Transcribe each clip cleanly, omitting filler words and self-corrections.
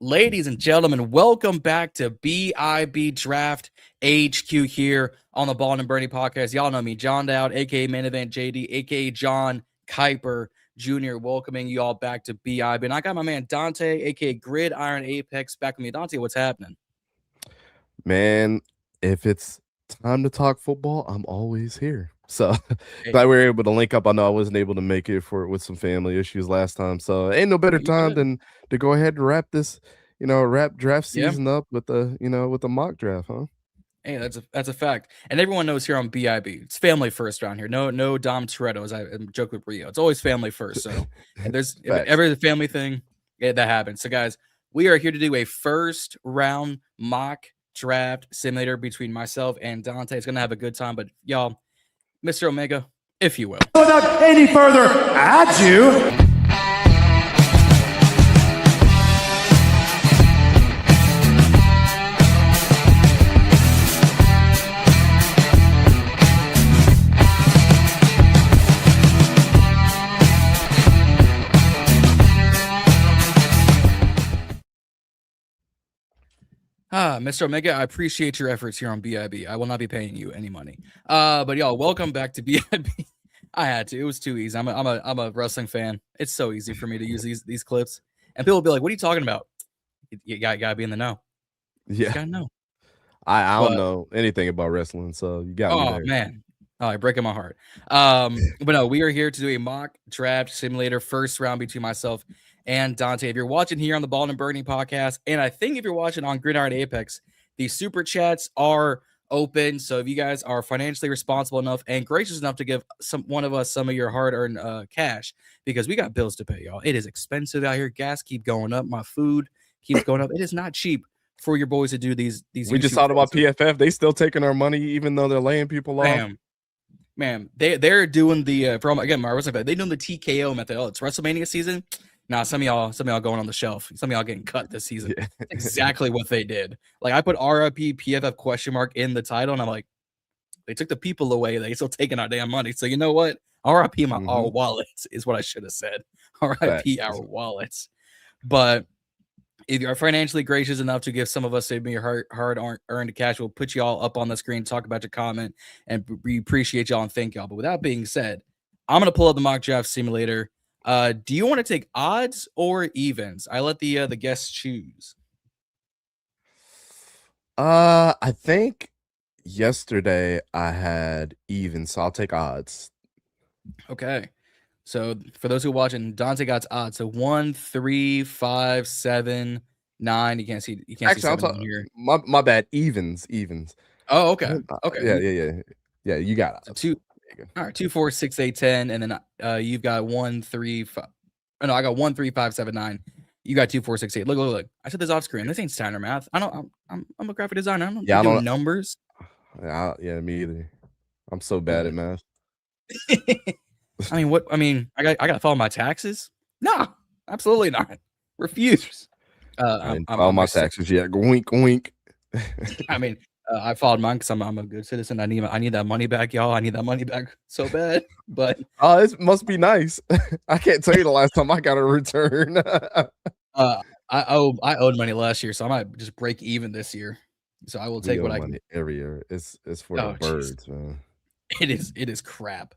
Ladies and gentlemen, welcome back to BIB Draft HQ here on the Ballin In Burgundy podcast. Y'all know me, John Dowd, aka Main Event JD, aka John Kuiper Jr., welcoming you all back to BIB. And I got my man Dante, aka Gridiron Apex, back with me. Dante, what's happening? Man, if it's time to talk football, I'm always here. So glad we were able to link up. I know I wasn't able to make it with some family issues last time. So ain't no better time than to go ahead and wrap this, wrap draft season up with a mock draft, huh? Hey, that's a fact. And everyone knows here on BIB, it's family first around here. No Dom Toretto, as I joke with Rio. It's always family first. So if ever the family thing, that happens. So guys, we are here to do a first round mock draft simulator between myself and Dante. It's gonna have a good time, but y'all, Mr. Omega, if you will. Without any further ado, Mr. Omega, I appreciate your efforts here on BIB. I will not be paying you any money. But y'all, welcome back to BIB. I had to. It was too easy. I'm a wrestling fan. It's so easy for me to use these clips, and people will be like, "What are you talking about?" You gotta be in the know. Yeah, you gotta know. I don't know anything about wrestling, so you got me there. Oh man, you're breaking my heart. But no, we are here to do a mock draft simulator first round between myself and Dante. If you're watching here on the Ballin In Burgundy podcast, and I think if you're watching on Gridiron Apex, the super chats are open. So if you guys are financially responsible enough and gracious enough to give one of us some of your hard-earned cash, because we got bills to pay, y'all. It is expensive out here. Gas keep going up. My food keeps going up. It is not cheap for your boys to do these. We just thought about PFF. They still taking our money, even though they're laying people off. Man, they're doing the my wrestling. They doing the TKO method. Oh, it's WrestleMania season. Nah, some of y'all going on the shelf. Some of y'all getting cut this season. Yeah. Exactly what they did. Like, I put RIP PFF question mark in the title, and I'm like, they took the people away. They still taking our damn money. So you know what? RIP our wallets is what I should have said. RIP our wallets. But if you're financially gracious enough to give some of us your hard-earned cash, we'll put you all up on the screen, talk about your comment, and we appreciate y'all and thank y'all. But with that being said, I'm going to pull up the mock draft simulator. Do you want to take odds or evens? I let the guests choose. I think yesterday I had even, so I'll take odds. Okay. So for those who are watching, Dante got odds. So 1, 3, 5, 7, 9. You can't see. Actually, see 7 here. My bad. Evens. Oh, okay. Okay. Yeah. You got odds. So all right, 2, 4, 6, 8, 10, and then you've got 1, 3, 5. Oh, no, I got 1, 3, 5, 7, 9. You got 2, 4, 6, 8. Look. I said this off screen. This ain't Steiner math. I'm a graphic designer. I'm not doing numbers. Yeah, me either. I'm so bad at math. I mean, what? I mean, I got to follow my taxes? No, absolutely not. Refuse. I didn't follow my taxes yet. Wink, wink. I mean, I followed mine because I'm a good citizen. I need that money back, y'all. I need that money back so bad. But it must be nice. I can't tell you the last time I got a return. I owed money last year, so I might just break even this year. So I will take what I can every year. It's for the birds, man. It is crap.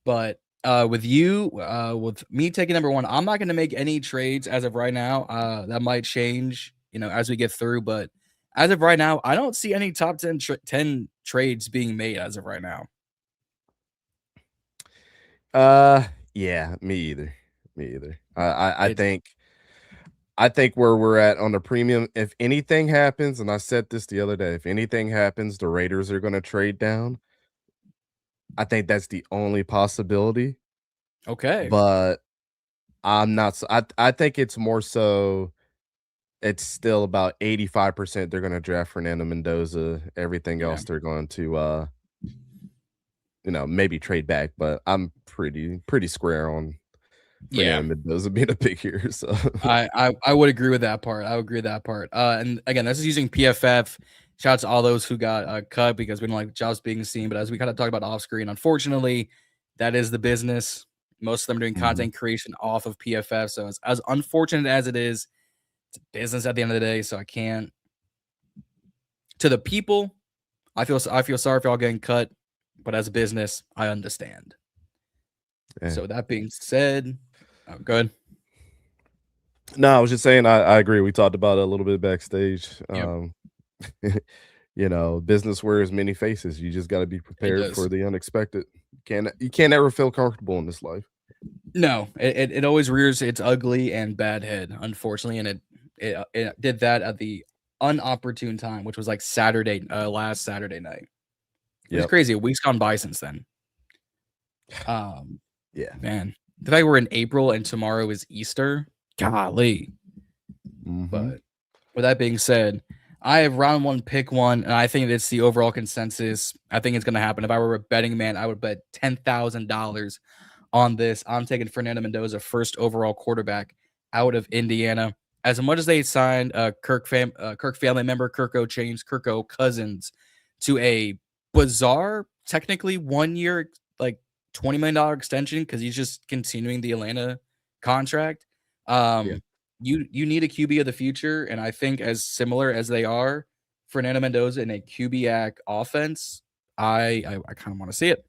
But with me taking number 1, I'm not going to make any trades as of right now. That might change, as we get through. But as of right now, I don't see any top 10 trades being made as of right now. Yeah, me either. I think where we're at on the premium, if anything happens, and I said this the other day, if anything happens, the Raiders are going to trade down. I think that's the only possibility. Okay. But I'm not. I think it's more so. It's still about 85% they're going to draft Fernando Mendoza. Everything else they're going to, maybe trade back. But I'm pretty square on Fernando Mendoza being a pick here. So I would agree with that part. And again, this is using PFF. Shout out to all those who got cut because we don't like jobs being seen. But as we kind of talk about off screen, unfortunately, that is the business. Most of them are doing content creation off of PFF. So as unfortunate as it is, It's business at the end of the day, so I can't. To the people, I feel sorry for y'all getting cut, but as a business, I understand. Yeah. So that being said, good. No, I was just saying I agree. We talked about it a little bit backstage. Yep. You know, business wears many faces. You just got to be prepared for the unexpected. You can't ever feel comfortable in this life. No, it always rears its ugly and bad head, unfortunately, and it did that at the unopportune time, which was like last Saturday night. It's crazy. A week's gone by since then. Yeah, man, the fact we're in April and tomorrow is Easter, golly. But with that being said, I have round 1, pick 1, and I think it's the overall consensus. I think it's going to happen. If I were a betting man, I would bet $10,000 on this. I'm taking Fernando Mendoza, first overall quarterback out of Indiana. As much as they signed Kirk family member Kirko Cousins to a bizarre, technically 1 year, like $20 million extension because he's just continuing the Atlanta contract. You need a QB of the future, and I think as similar as they are, Fernando Mendoza in a QB-ac offense, I kind of want to see it.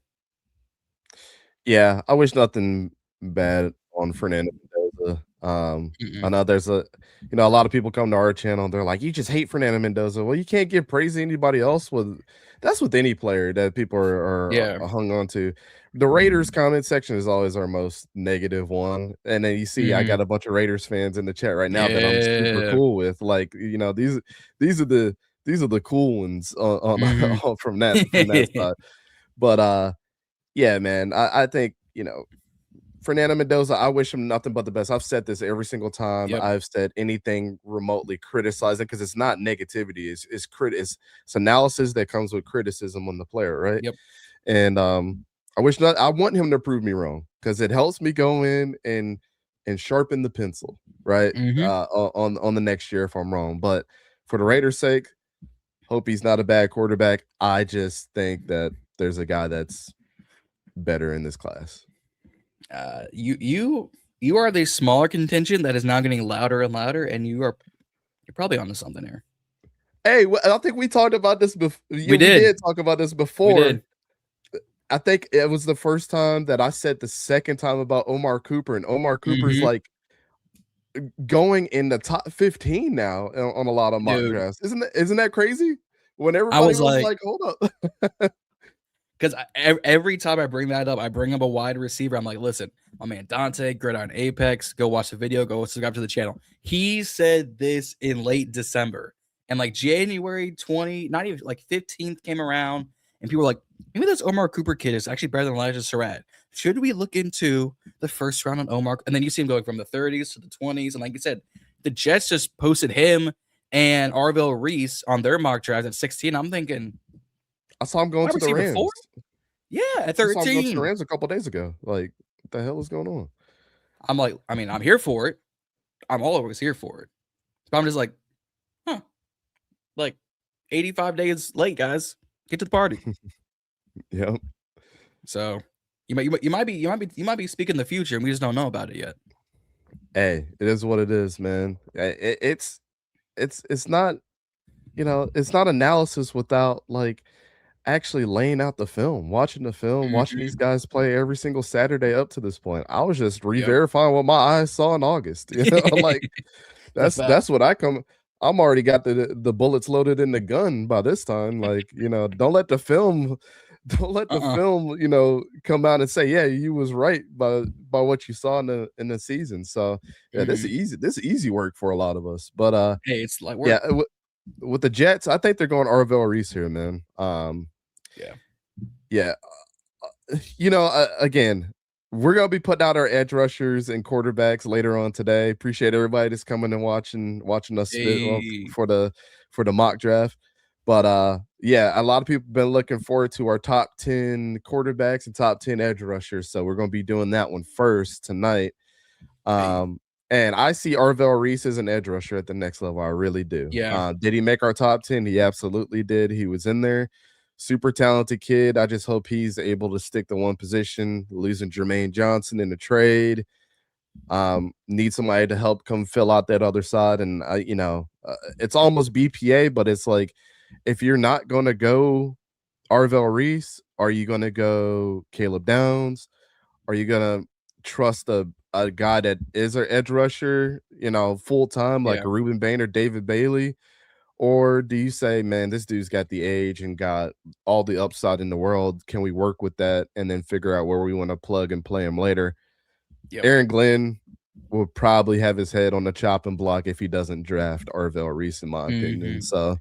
Yeah, I wish nothing bad on Fernando Mendoza. I know there's a lot of people come to our channel and they're like, you just hate Fernando Mendoza. Well, you can't give praise to anybody else. That's with any player that people are hung on to. The Raiders comment section is always our most negative one. And then you see I got a bunch of Raiders fans in the chat right now that I'm super cool with. Like, these are the cool ones on from that side. But yeah, man, I think, Fernando Mendoza, I wish him nothing but the best. I've said this every single time I've said anything remotely criticizing, because it's not negativity. It's analysis that comes with criticism on the player, right? Yep. And I want him to prove me wrong, because it helps me go in and sharpen the pencil, right? On the next year if I'm wrong. But for the Raiders' sake, hope he's not a bad quarterback. I just think that there's a guy that's better in this class. You are the smaller contingent that is now getting louder and louder, and you're probably onto something here. Hey, I think we talked about this before. We did talk about this before. We did. I think it was the first time that I said the second time about Omar Cooper, and Omar Cooper's like going in the top 15 now on a lot of mock drafts. Isn't that crazy? When everybody was like, hold up. Because every time I bring that up, I bring up a wide receiver. I'm like, listen, my man Dante, Gridiron Apex, go watch the video, go subscribe to the channel. He said this in late December. And like January 20, not even like 15th came around, and people were like, maybe this Omar Cooper kid is actually better than Elijah Surratt. Should we look into the first round on Omar? And then you see him going from the 30s to the 20s. And like you said, the Jets just posted him and Arvell Reese on their mock draft at 16. I'm thinking, I saw him going to the Rams. Yeah, at 13. I saw him go to the Rams a couple days ago. Like, what the hell is going on? I'm like, I'm here for it. I'm always here for it. But I'm just like, like 85 days late, guys. Get to the party. Yep. So you might be speaking the future, and we just don't know about it yet. Hey, it is what it is, man. It's not, it's not analysis without like actually laying out the film, watching the film, watching these guys play every single Saturday up to this point. I was just re-verifying what my eyes saw in August. Like that's what I'm already got the bullets loaded in the gun by this time. Like, don't let the film come out and say, yeah, you was right by what you saw in the season. So yeah, this is easy work for a lot of us. But hey, it's like with the Jets, I think they're going Arvell Reese here, man. Again, we're gonna be putting out our edge rushers and quarterbacks later on today. Appreciate everybody that's coming and watching us for the mock draft. But a lot of people have been looking forward to our top 10 quarterbacks and top 10 edge rushers. So we're gonna be doing that one first tonight. And I see Arvell Reese as an edge rusher at the next level. I really do. Yeah. Did he make our top 10? He absolutely did. He was in there. Super talented kid. I just hope he's able to stick to one position. Losing Jermaine Johnson in the trade Need somebody to help come fill out that other side. And it's almost BPA, but it's like, if you're not going to go Arvell Reese, are you going to go Caleb Downs? Are you going to trust a guy that is an edge rusher, full time, like a Ruben Bain or David Bailey? Or do you say, man, this dude's got the age and got all the upside in the world. Can we work with that and then figure out where we want to plug and play him later? Yep. Aaron Glenn will probably have his head on the chopping block if he doesn't draft Arvell Reese, in my opinion. So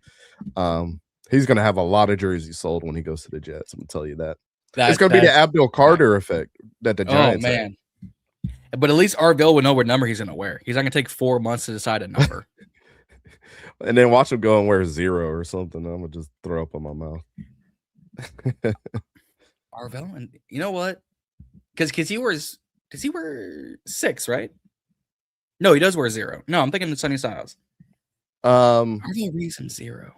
he's going to have a lot of jerseys sold when he goes to the Jets. I'm going to tell you that. It's going to be the Abdul Carter effect that the Giants have. But at least Arvell would know what number he's going to wear. He's not going to take 4 months to decide a number. And then watch him go and wear 0 or something. I'm going to just throw up on my mouth. Arvell, and you know what? Because he wears... Does he wear 6, right? No, he does wear 0. No, I'm thinking the Sunny Styles. Arvell Reese and 0.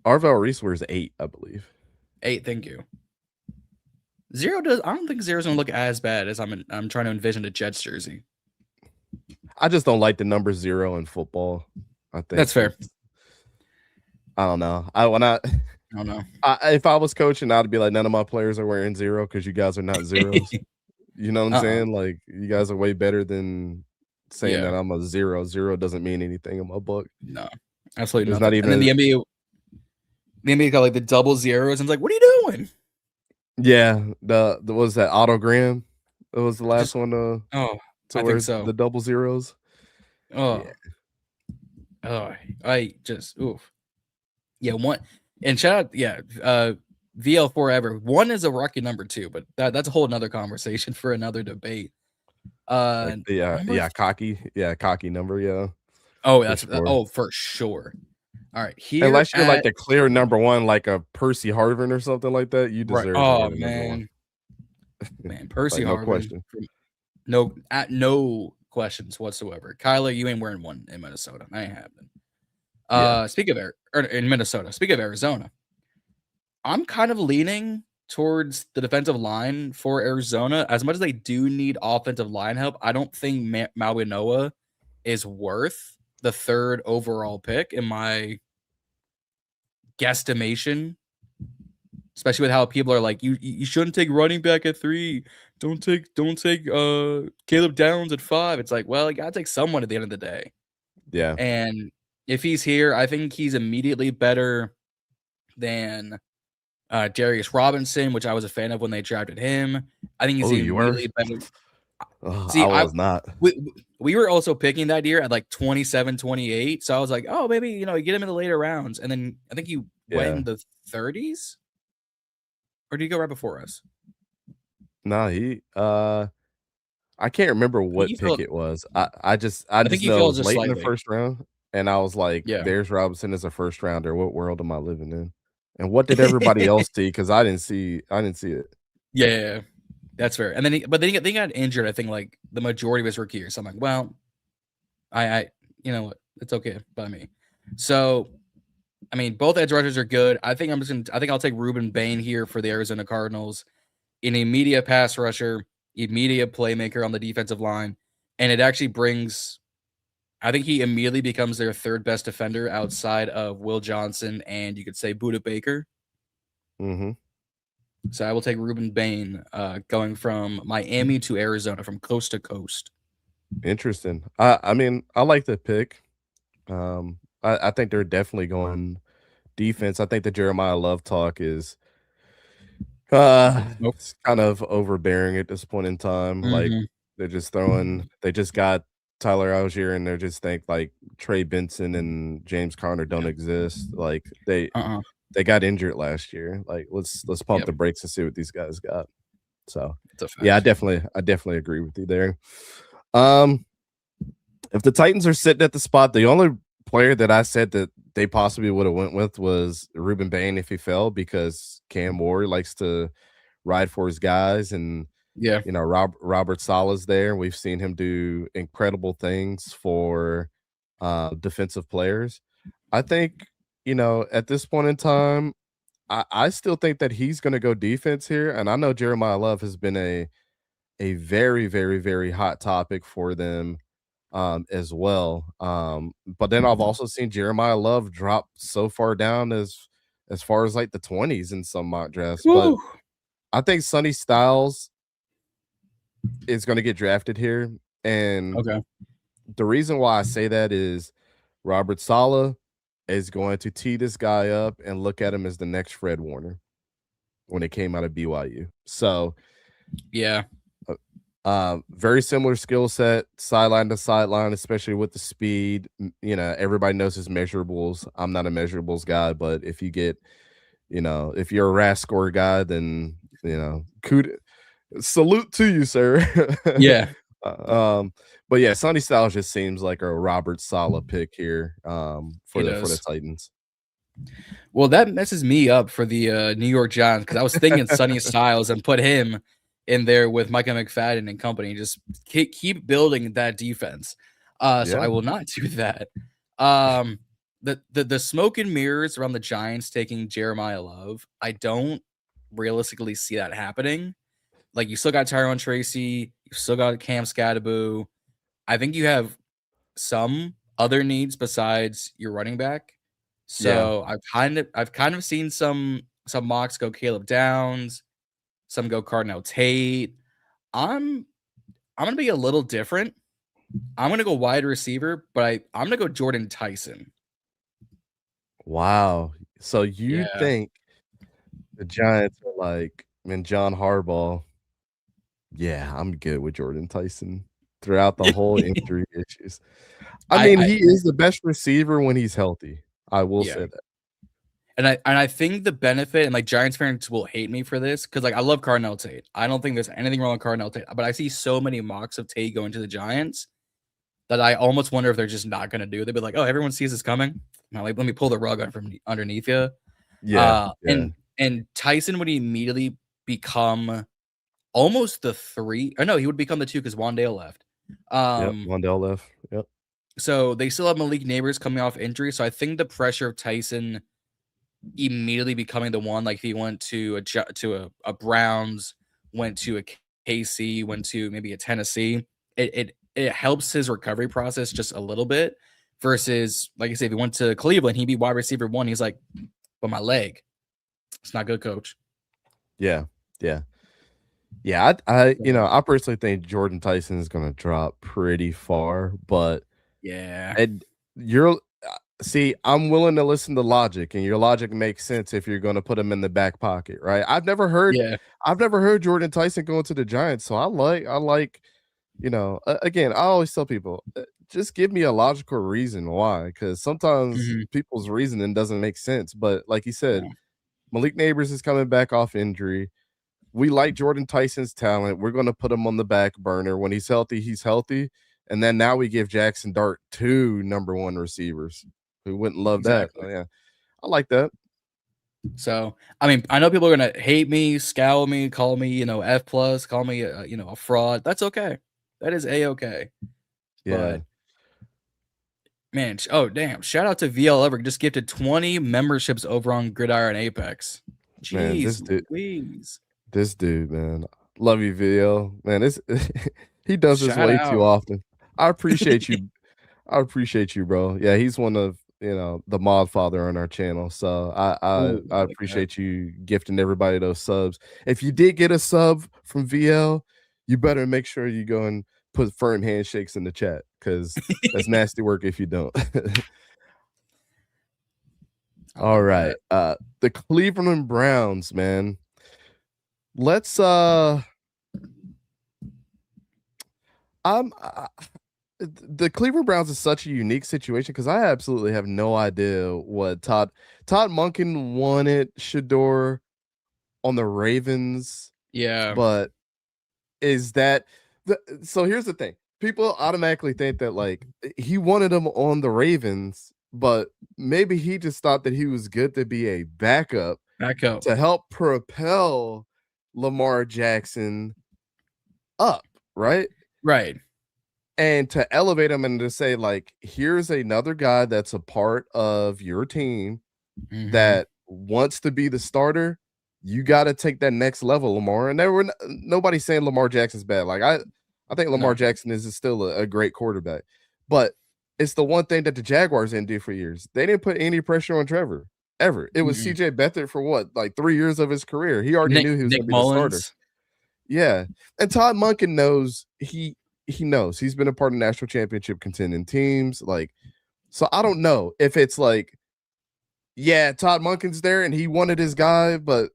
Arvell Reese wears 8, I believe. 8, thank you. 0 does. I don't think 0 is gonna look as bad as I'm trying to envision a Jets jersey. I just don't like the number 0 in football. I think that's fair. I don't know. I don't know. If I was coaching, I'd be like, none of my players are wearing 0 because you guys are not zeros. You know what I'm saying? Like, you guys are way better than saying that I'm a 0. 0 doesn't mean anything in my book. No, absolutely not even. And then the NBA got like the double zeros, and it's like, what are you doing? Yeah, the what was that autogram? It was the last one. I think so. The double zeros. I just oof. Yeah, one and shout out, VL forever. 1 is a rookie number 2, but that's a whole another conversation for another debate. Cocky number, yeah. Oh, for sure. All right, here. Unless you're like the clear number 1, like a Percy Harvin or something like that, you deserve. Oh man, Percy like, Harvin. No question. No questions whatsoever. Kyler, you ain't wearing 1 in Minnesota. I ain't having. Speaking of Arizona. I'm kind of leaning towards the defensive line for Arizona. As much as they do need offensive line help, I don't think Mawinoa is worth the 3rd overall pick in my guesstimation. Especially with how people are like, you shouldn't take running back at 3. Don't take Caleb Downs at 5. It's like, well, you gotta take someone at the end of the day. Yeah. And if he's here, I think he's immediately better than Darius Robinson, which I was a fan of when they drafted him. I think he's immediately better. See, I was not. We were also picking that year at like 27, 28. So I was like, oh, maybe, you get him in the later rounds. And then I think he went in the 30s. Or did he go right before us? No, he I can't remember what pick it was. I just know it was late in the 1st round. And I was like, Darius Robinson is a 1st rounder. What world am I living in? And what did everybody else see? Because I didn't see it. Yeah, that's fair. And then they got injured. I think like the majority of his rookie year. So I'm like, well, I you know what? It's okay by me. So, I mean, both edge rushers are good. I think I'll take Ruben Bain here for the Arizona Cardinals, an immediate pass rusher, immediate playmaker on the defensive line, and it actually brings. I think he immediately becomes their 3rd best defender outside of Will Johnson and you could say Budda Baker. Mm-hmm. So I will take Ruben Bain going from Miami to Arizona, from coast to coast. Interesting. I mean, I like the pick. I think they're definitely going defense. I think the Jeremiah Love talk is it's kind of overbearing at this point in time. Mm-hmm. Like they're just they just got Tyler Algier and they just think like Trey Benson and James Conner don't exist. Like they got injured last year. Like let's pump the brakes and see what these guys got. So yeah, I definitely agree with you there. If the Titans are sitting at the spot, the only player that I said that they possibly would have went with was Ruben Bain if he fell, because Cam Ward likes to ride for his guys, and Robert Saleh's there. We've seen him do incredible things for defensive players. I think, at this point in time, I still think that he's going to go defense here. And I know Jeremiah Love has been a a very, very, very hot topic for them as well. But then I've also seen Jeremiah Love drop so far down as far as like the 20s in some mock drafts. But Woo. I think Sonny Styles is going to get drafted here. And Okay. the reason why I say that is Robert Saleh is going to tee this guy up and look at him as the next Fred Warner when it came out of BYU. So, yeah. Very similar skill set, sideline to sideline, especially with the speed. You know, everybody knows his measurables. I'm not a measurables guy, but if you get, you know, if you're a RAS score guy, then, you know, salute to you, sir. Yeah. But yeah, Sonny Styles just seems like a Robert Saleh pick here for the Titans. Well, that messes me up for the New York Giants because I was thinking Sonny Styles and put him in there with Micah McFadden and company. Just keep building that defense. So I will not do that. The smoke and mirrors around the Giants taking Jeremiah Love, I don't realistically see that happening. Like, you still got Tyrone Tracy, you still got Cam Scadaboo. I think you have some other needs besides your running back. So I've kind of seen some mocks go Caleb Downs, some go Cardinal Tate. I'm gonna be a little different. I'm gonna go wide receiver, but I'm gonna go Jordan Tyson. Wow. So you think the Giants are like, man, John Harbaugh? Yeah, I'm good with Jordan Tyson throughout the whole injury issues. I mean, he is the best receiver when he's healthy. I will say that. And I think the benefit, and like Giants fans will hate me for this, because like I love Cardinal Tate. I don't think there's anything wrong with Cardinal Tate, but I see so many mocks of Tate going to the Giants that I almost wonder if they're just not going to do it. They'd be like, oh, everyone sees this coming. Now, like, let me pull the rug out from underneath you. And Tyson would immediately become almost the 3. Or no, he would become the 2 because Wandale left. Wandale left. Yep. So they still have Malik Neighbors coming off injury. So I think the pressure of Tyson immediately becoming the one, like if he went to a Browns, went to a KC, went to maybe a Tennessee, it helps his recovery process just a little bit. Versus, like I said, if he went to Cleveland, he'd be wide receiver 1. He's like, but my leg, it's not good, coach. Yeah. I personally think Jordan Tyson is going to drop pretty far, but I'm willing to listen to logic, and your logic makes sense if you're going to put him in the back pocket, right? I've never heard Jordan Tyson going to the Giants, so I like, you know, again, I always tell people, just give me a logical reason why, because sometimes people's reasoning doesn't make sense. But like you said, Malik Neighbors is coming back off injury. We like Jordan Tyson's talent. We're going to put him on the back burner. When he's healthy, he's healthy. And then now we give Jackson Dart 2 number 1 receivers. Who wouldn't love that? Oh, yeah, I like that. So, I mean, I know people are going to hate me, scowl me, call me, F+, call me, a fraud. That's okay. That is A-okay. Yeah. But, man, oh, damn. Shout out to VL Ever. Just gifted 20 memberships over on Gridiron Apex. Jeez, this dude, man. Love you, VL. Man, he does this way too often. I appreciate you. I appreciate you, bro. Yeah, he's one of, the mod father on our channel. So I appreciate you gifting everybody those subs. If you did get a sub from VL, you better make sure you go and put firm handshakes in the chat, because that's nasty work if you don't. All right. The Cleveland Browns, man. Let's the Cleveland Browns is such a unique situation, because I absolutely have no idea what Todd Monken wanted Shedeur on the Ravens. Yeah. But is that so here's the thing. People automatically think that like he wanted him on the Ravens, but maybe he just thought that he was good to be a backup to help propel Lamar Jackson up, right? Right. And to elevate him and to say, like, here's another guy that's a part of your team that wants to be the starter. you got to take that next level, Lamar. And nobody's saying Lamar Jackson's bad. Like I think Lamar Jackson is still a great quarterback, but it's the one thing that the Jaguars didn't do for years. They didn't put any pressure on Trevor ever. It was CJ Beathard for what, like 3 years of his career. He already knew he was going to be the starter. Yeah, and Todd Monken knows he knows he's been a part of national championship contending teams. Like, so I don't know if it's like, yeah, Todd Monken's there and he wanted his guy, but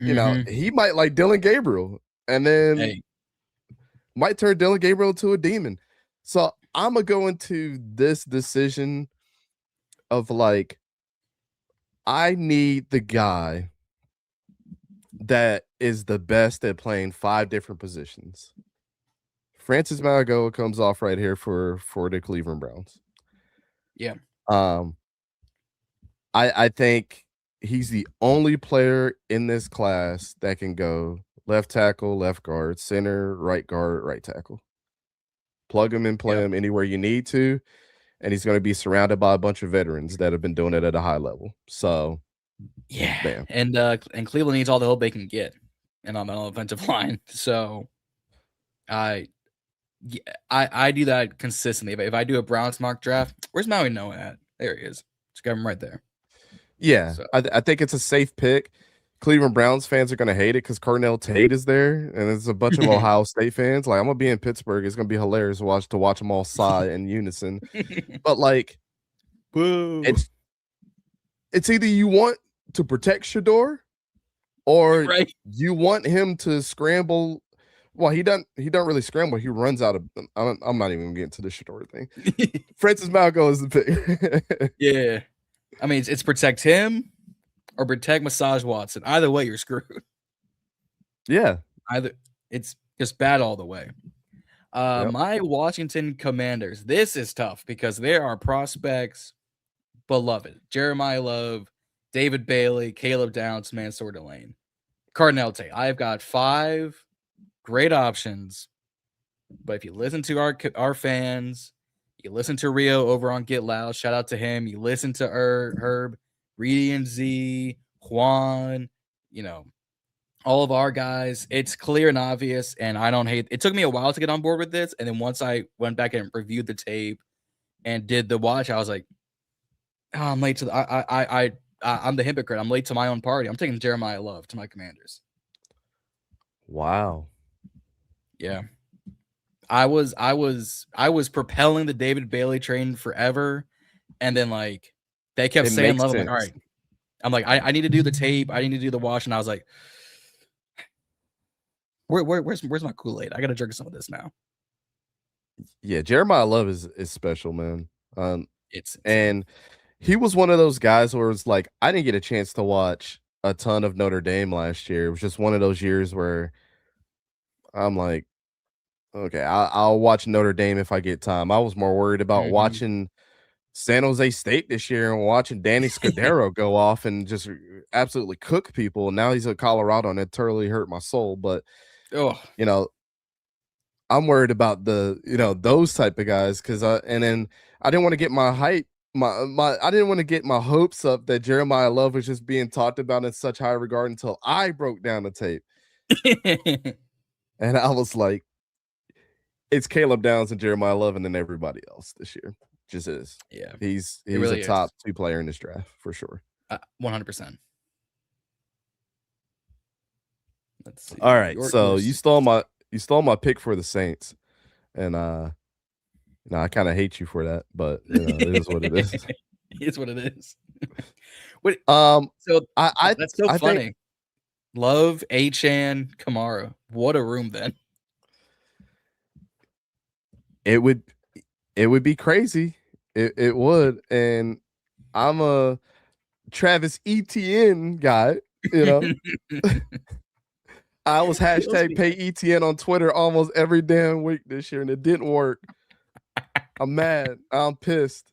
you know, he might like Dylan Gabriel and then might turn Dylan Gabriel into a demon. So I'm gonna go into this decision of like, I need the guy that is the best at playing 5 different positions. Francis Mauigoa comes off right here for the Cleveland Browns. Yeah. I think he's the only player in this class that can go left tackle, left guard, center, right guard, right tackle. Plug him and play him anywhere you need to, and he's going to be surrounded by a bunch of veterans that have been doing it at a high level. So, yeah, and Cleveland needs all the help they can get, and on the offensive line. So, I do that consistently. If I do a Browns mock draft, where's Maui Noah at? There he is. Just got him right there. Yeah, so. I think it's a safe pick. Cleveland Browns fans are going to hate it because Carnell Tate is there, and there's a bunch of Ohio State fans. Like, I'm going to be in Pittsburgh. It's going to be hilarious to watch them all sigh in unison. But, like, boo. It's either you want to protect Shador or you want him to scramble. Well, he doesn't really scramble. He runs out of – I'm not even getting to the Shador thing. Francis Mauigoa is the pick. Yeah. I mean, it's protect him or protect Massage Watson. Either way, you're screwed. Yeah. It's just bad all the way. My Washington Commanders. This is tough because there are prospects beloved. Jeremiah Love, David Bailey, Caleb Downs, Mansour Delane, Carnell Tate. I've got 5 great options. But if you listen to our fans, you listen to Rio over on Get Loud. Shout out to him. You listen to Herb, Reedy and Z, Juan, you know, all of our guys. It's clear and obvious, and I don't hate. It took me a while to get on board with this, and then once I went back and reviewed the tape and did the watch, I was like, oh, I'm late to the. I'm the hypocrite. I'm late to my own party. I'm taking Jeremiah Love to my Commanders. Wow. Yeah. I was propelling the David Bailey train forever, and then like they kept saying Love. I'm like, all right. I'm like, I need to do the tape. I need to do the watch, and I was like, where's my Kool-Aid? I gotta drink some of this now. Yeah, Jeremiah Love is special, man. And he was one of those guys where it's like I didn't get a chance to watch a ton of Notre Dame last year. It was just one of those years where I'm like, okay, I'll watch Notre Dame if I get time. I was more worried about watching San Jose State this year and watching Danny Scudero go off and just absolutely cook people. And now he's at Colorado, and it totally hurt my soul. But, you know, I'm worried about those type of guys because and then I didn't want to get my hype. I didn't want to get my hopes up that Jeremiah Love was just being talked about in such high regard until I broke down the tape. And I was like, it's Caleb Downs and Jeremiah Love and then everybody else this year. Just is. Yeah. He's really a top 2 player in this draft for sure. 100%. Let's see. All right. So you stole my pick for the Saints. And I kind of hate you for that, but it is what it is. It's what it is. Wait, so that's so funny. Love, Achane, Kamara. What a room then. It would be crazy. It would. And I'm a Travis Etienne guy, you know. I was hashtag pay Etienne on Twitter almost every damn week this year, and it didn't work. I'm mad. I'm pissed.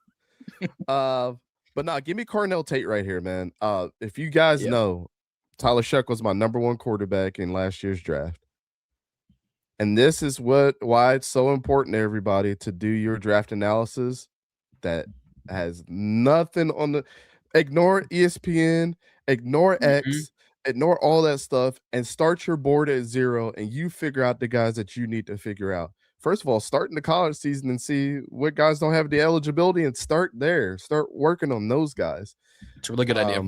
But no, give me Carnell Tate right here, man. If you guys know, Tyler Shuck was my #1 quarterback in last year's draft. And this is why it's so important to everybody to do your draft analysis that has nothing on the – ignore ESPN, ignore X, Ignore all that stuff and start your board at 0, and you figure out the guys that you need to figure out. First of all, start in the college season and see what guys don't have the eligibility and start there. Start working on those guys. It's a really good idea.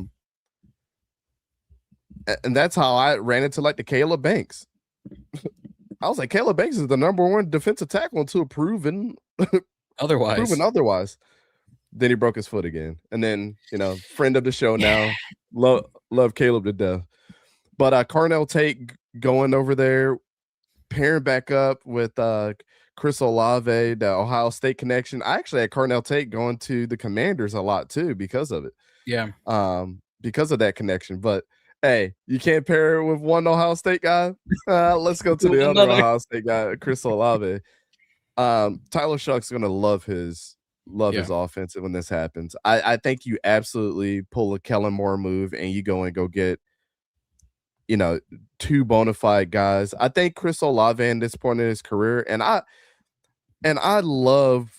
And that's how I ran into like the Caleb Banks. I was like, Caleb Banks is the #1 defensive tackle until proven otherwise. Then he broke his foot again. And then, friend of the show now. Love Caleb to death. But Carnell Tate going over there, pairing back up with Chris Olave, the Ohio State connection. I actually had Carnell Tate going to the Commanders a lot too because of it. Yeah. Because of that connection. But hey, you can't pair it with one Ohio State guy. Let's go to the other Ohio State guy, Chris Olave. Tyler Shuck's gonna love his offense when this happens. I think you absolutely pull a Kellen Moore move and you go get 2 bona fide guys. I think Chris Olave at this point in his career, and I love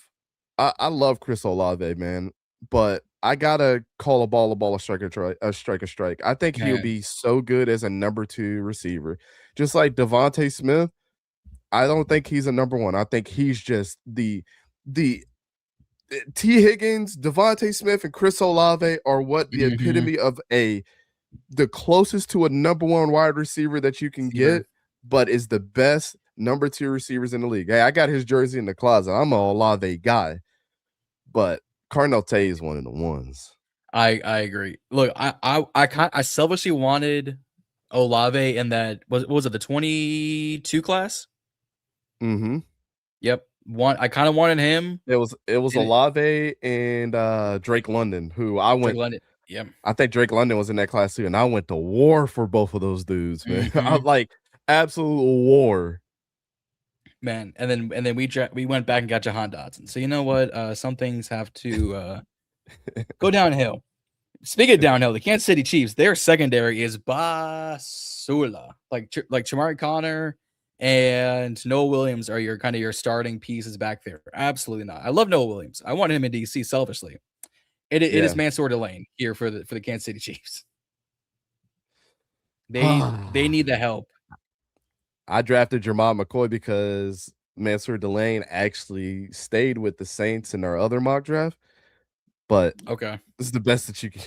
Chris Olave, man, but I gotta call a ball, a strike, a strike. I think he'll be so good as a #2 receiver, just like Devontae Smith. I don't think he's a #1. I think he's just the T. Higgins, Devontae Smith, and Chris Olave are what the epitome of the closest to a #1 wide receiver that you can get, but is the best #2 receivers in the league. Hey, I got his jersey in the closet. I'm a Olave guy, but Carnell Tate is one of the ones. I agree. Look, I selfishly wanted Olave in that was it the 22 class? Mm-hmm. Yep. I kind of wanted him. It was Olave and Drake London, who I went. Drake London. Yeah. I think Drake London was in that class too, and I went to war for both of those dudes, man. I like absolute war. Man, and then we went back and got Jahan Dotson. So you know what? Some things have to go downhill. Speaking of downhill, the Kansas City Chiefs, their secondary is basura. Like Chamari Connor and Noah Williams are your starting pieces back there. Absolutely not. I love Noah Williams. I want him in DC selfishly. It is Mansour Delane here for the Kansas City Chiefs. They need the help. I drafted Jermod McCoy because Mansour Delane actually stayed with the Saints in our other mock draft. But okay, this is the best that you can.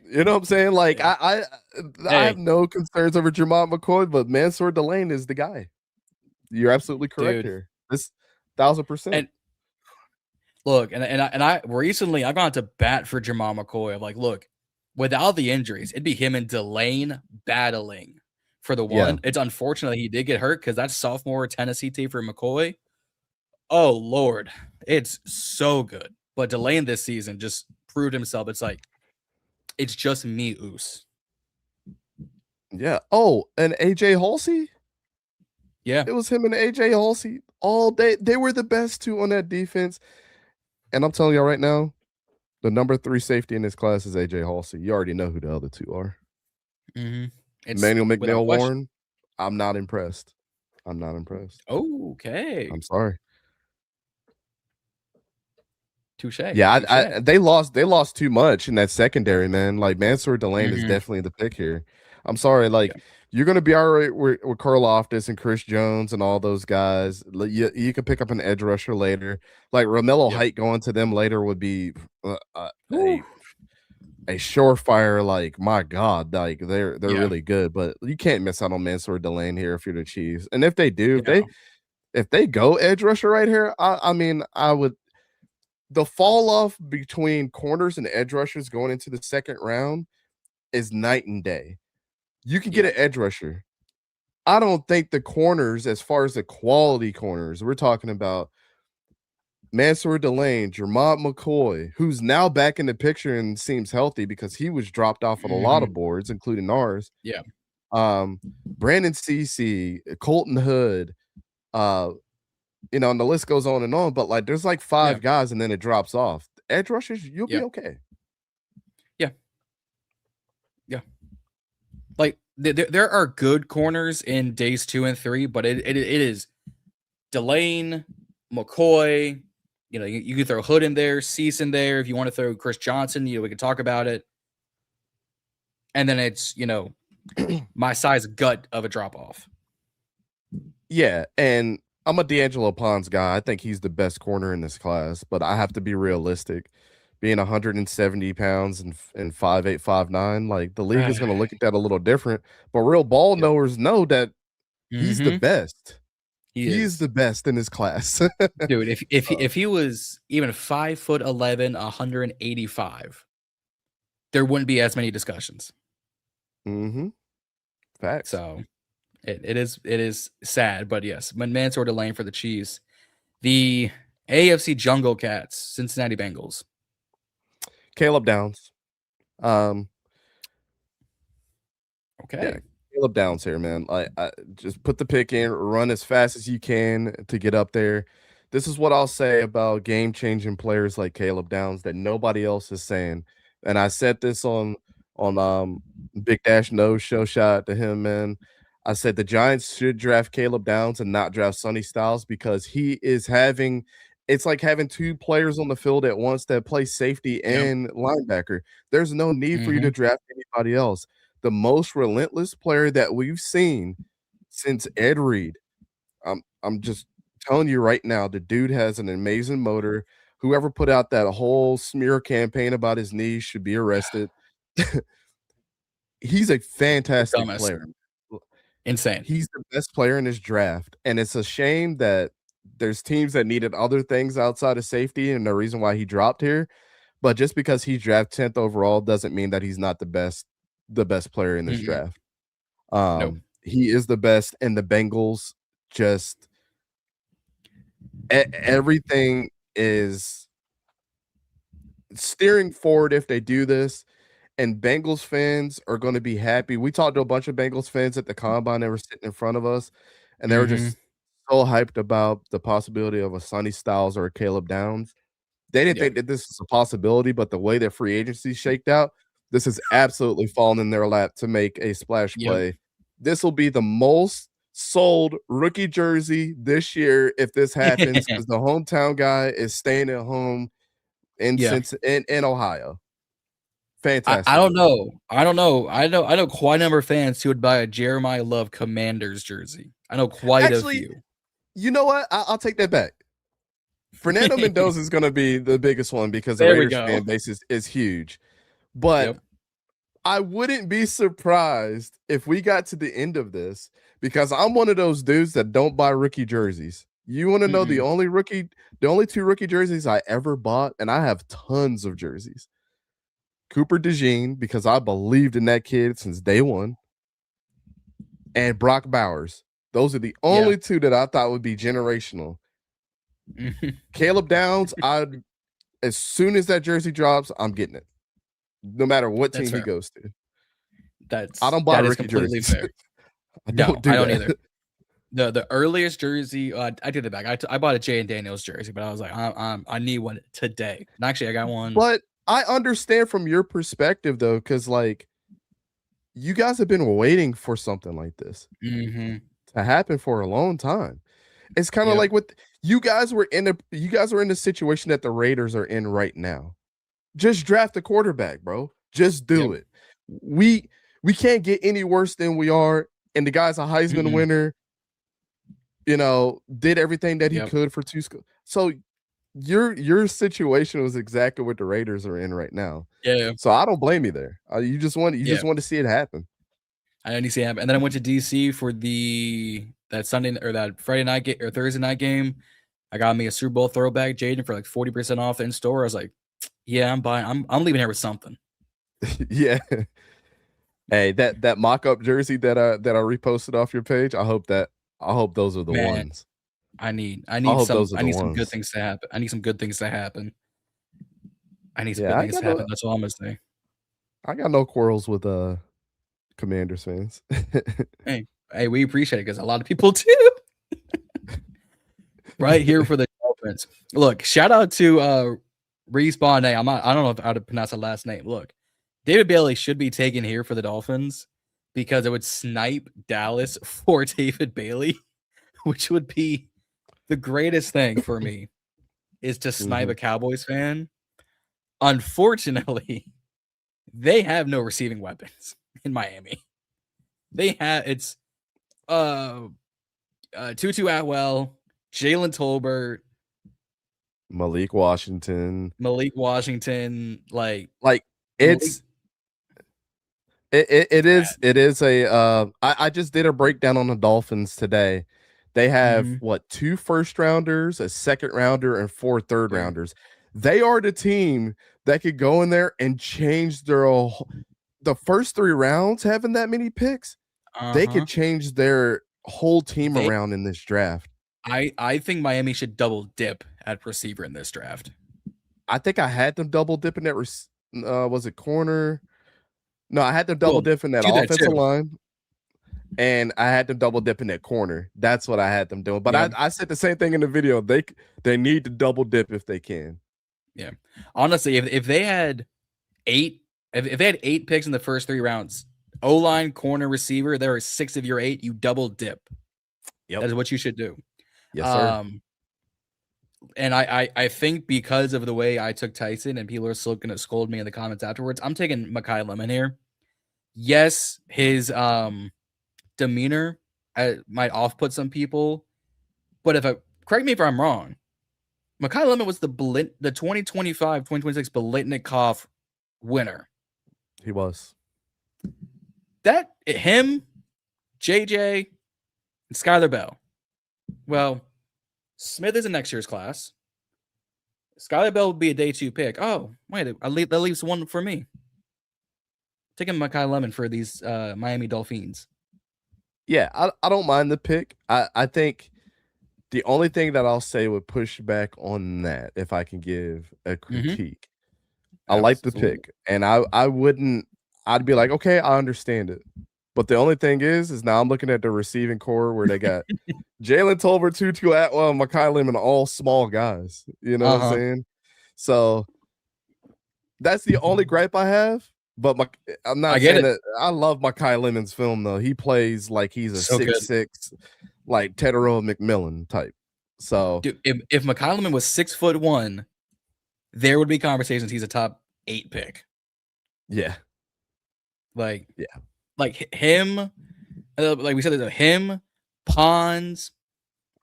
You know what I'm saying? Like I have no concerns over Jermod McCoy, but Mansour Delane is the guy. You're absolutely correct here. This 1000%. And look, and I recently I've gone to bat for Jermod McCoy. I'm like, look, without the injuries, it'd be him and Delane battling for the one. Yeah. It's unfortunate he did get hurt because that's sophomore Tennessee team for McCoy. Oh Lord, it's so good. But Delane this season just proved himself. It's like it's just me, Oos. Yeah. Oh, and AJ Halsey. Yeah, it was him and AJ Halsey all day. They were the best two on that defense. And I'm telling y'all right now, the #3 safety in this class is AJ Halsey. You already know who the other two are. Emmanuel McNeil-Warren. I'm not impressed. Okay. I'm sorry. Touche. Yeah, they lost too much in that secondary, man. Like Mansour Delane is definitely the pick here. I'm sorry, you're gonna be all right with Carl Loftus and Chris Jones and all those guys. You can pick up an edge rusher later. Like Romello Height going to them later would be a surefire. Like my God, like they're really good, but you can't miss out on Mansour Delane here if you're the Chiefs. And if they do, if they go edge rusher right here, I mean, I would. The fall off between corners and edge rushers going into the second round is night and day. You can get an edge rusher. I don't think the corners, as far as the quality corners, we're talking about Mansour Delane, Jermod McCoy, who's now back in the picture and seems healthy because he was dropped off on a lot of boards, including ours. Yeah. Brandon Cece, Colton Hood, and the list goes on and on, but there's 5 guys and then it drops off. Edge rushers, you'll be okay. Yeah. Yeah. There are good corners in days 2 and 3, but it is Delane, McCoy. You can throw Hood in there, Cease in there. If you want to throw Chris Johnson, we can talk about it. and then it's my size gut of a drop off. Yeah, and I'm a D'Angelo Pons guy. I think he's the best corner in this class, but I have to be realistic. Being 170 pounds and 5'8", 5'9", like the league is going to look at that a little different. But real ball knowers know that he's the best. He's the best in his class, dude. If he was even 5'11", 185, there wouldn't be as many discussions. Facts. So it is sad, but yes, Mansour Delane for the Chiefs. The AFC Jungle Cats, Cincinnati Bengals. Caleb Downs. Okay. Yeah, Caleb Downs here, man. I just put the pick in, run as fast as you can to get up there. This is what I'll say about game-changing players like Caleb Downs that nobody else is saying. And I said this on Big Dash No show, shout out to him, man. I said the Giants should draft Caleb Downs and not draft Sonny Styles because he is having – it's like having two players on the field at once that play safety and linebacker. There's no need for you to draft anybody else. The most relentless player that we've seen since Ed Reed. I'm just telling you right now, the dude has an amazing motor. Whoever put out that whole smear campaign about his knees should be arrested. He's a fantastic player. Insane. He's the best player in this draft. And it's a shame that there's teams that needed other things outside of safety and the reason why he dropped here. But just because he's drafted 10th overall doesn't mean that he's not the best player in this draft. He is the best, and the Bengals just everything is steering forward if they do this. And Bengals fans are going to be happy. We talked to a bunch of Bengals fans at the combine that were sitting in front of us, and they were just so hyped about the possibility of a Sonny Styles or a Caleb Downs. They didn't think that this was a possibility, but the way that free agency shaked out, this has absolutely fallen in their lap to make a splash play. This will be the most sold rookie jersey this year if this happens because the hometown guy is staying at home in Ohio. Fantastic. I don't know. I know quite a number of fans who would buy a Jeremiah Love Commanders jersey. I know quite a few. You know what? I'll take that back. Fernando Mendoza is going to be the biggest one because the Raiders fan base is huge. But I wouldn't be surprised if we got to the end of this because I'm one of those dudes that don't buy rookie jerseys. You want to know the only two rookie jerseys I ever bought, and I have tons of jerseys. Cooper DeJean, because I believed in that kid since day one, and Brock Bowers. Those are the only two that I thought would be generational. Caleb Downs, as soon as that jersey drops, I'm getting it. No matter what team he goes to. I don't buy rookie jerseys. Fair. I don't either. The earliest jersey, I did it back. I bought a Jay and Daniels jersey, but I was like, I need one today. And actually, I got one. But I understand from your perspective, though, because like you guys have been waiting for something like this to happen for a long time. It's kind of like what you guys were in the situation that the Raiders are in right now. Just draft a quarterback, bro. Just do it. We can't get any worse than we are. And the guy's a Heisman winner. You know, did everything that he could for two schools. So your situation was exactly what the Raiders are in right now. Yeah. So I don't blame you there. You just want to see it happen. I only see it happen. And then I went to DC for that Sunday or that Friday night game or Thursday night game. I got me a Super Bowl throwback Jaden for like 40% off in store. I was like, yeah, I'm buying. I'm leaving here with something. Yeah. Hey, that mock-up jersey that I reposted off your page. I hope those are the ones. I need some good things to happen. I need some good things to happen. That's all I'm gonna say. I got no quarrels with Commanders fans. Hey, we appreciate it because a lot of people do. Right here for the Dolphins. Look, shout out to Respawn. Hey, I don't know how to pronounce the last name. Look, David Bailey should be taken here for the Dolphins because it would snipe Dallas for David Bailey, which would be the greatest thing for me is to snipe a Cowboys fan. Unfortunately, they have no receiving weapons. in Miami. They have it's Tutu Atwell, Jalen Tolbert, Malik Washington. like it's it is a I just did a breakdown on the Dolphins today. They have what, 2 first-rounders, a second-rounder, and 4 third-rounders. They are the team that could go in there and change the first 3 rounds having that many picks. They could change their whole team around in this draft. I think Miami should double dip at receiver in this draft. I think I had them double dipping that was it corner? No, I had them double dipping that offensive line. And I had them double dipping that corner. That's what I had them doing. But I said the same thing in the video. They need to double dip if they can. Yeah. Honestly, if they had 8 picks in the first 3 rounds, O-line, corner, receiver, there are 6 of your 8, you double dip. Yep. That is what you should do. Yes, sir. And I think because of the way I took Tyson, and people are still going to scold me in the comments afterwards, I'm taking Mekhi Lemon here. Yes, his demeanor might off-put some people, but correct me if I'm wrong, Mekhi Lemon was the 2025-2026 Biletnikoff winner. He was. Him, JJ, and Skylar Bell. Well, Smith is in next year's class. Skylar Bell would be a day 2 pick. Oh, wait, that leaves one for me. Taking Mekhi Lemon for these Miami Dolphins. Yeah, I don't mind the pick. I think the only thing that I'll say would push back on that, if I can give a critique. I like the pick, and I'd be like, okay, I understand it. But the only thing is now I'm looking at the receiving core where they got Jalen Tolbert, Tutu Atwell, and Mekhi Lemon, all small guys. You know what I'm saying? So that's the only gripe I have. But I'm not saying that I love Mekhi Lemon's film, though. He plays like he's a 6'6", like Tedero McMillan type. So, dude, if Mekhi Lemon was 6'1", there would be conversations he's a top 8 pick. Yeah. Like him, like we said, there's him, Pons.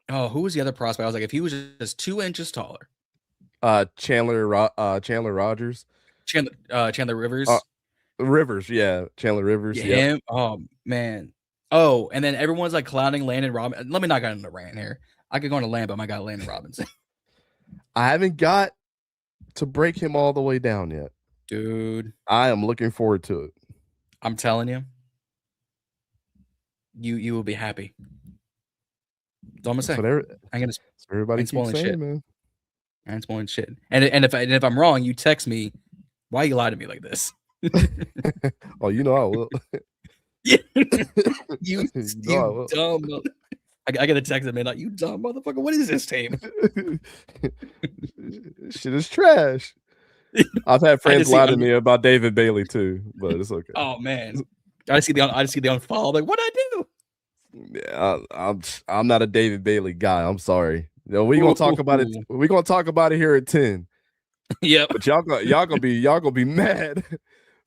Oh, who was the other prospect? I was like, if he was just 2 inches taller. Chandler Rogers. Chandler Rivers. Rivers, yeah. Chandler Rivers. Yeah, him. Oh, man. Oh, and then everyone's like clowning Landon Robinson. Let me not get into rant here. I could go on a land, but I got Landon Robinson. I haven't got to break him all the way down yet. Dude. I am looking forward to it. I'm telling you. You will be happy. That's all I'm gonna say. I'm gonna everybody keeps saying, shit. Man. I'm spoiling shit. And if I'm wrong, you text me. Why you lie to me like this? Oh, you know I will. you dumb. I got a text him, man. Like, you dumb motherfucker. What is this team? Shit is trash. I've had friends lie to me about David Bailey too, but it's okay. Oh man, I just see the unfollow. Like, what'd I do? Yeah, I'm not a David Bailey guy. I'm sorry. We're gonna talk about it. We're gonna talk about it here at 10. Yep. But y'all gonna be mad.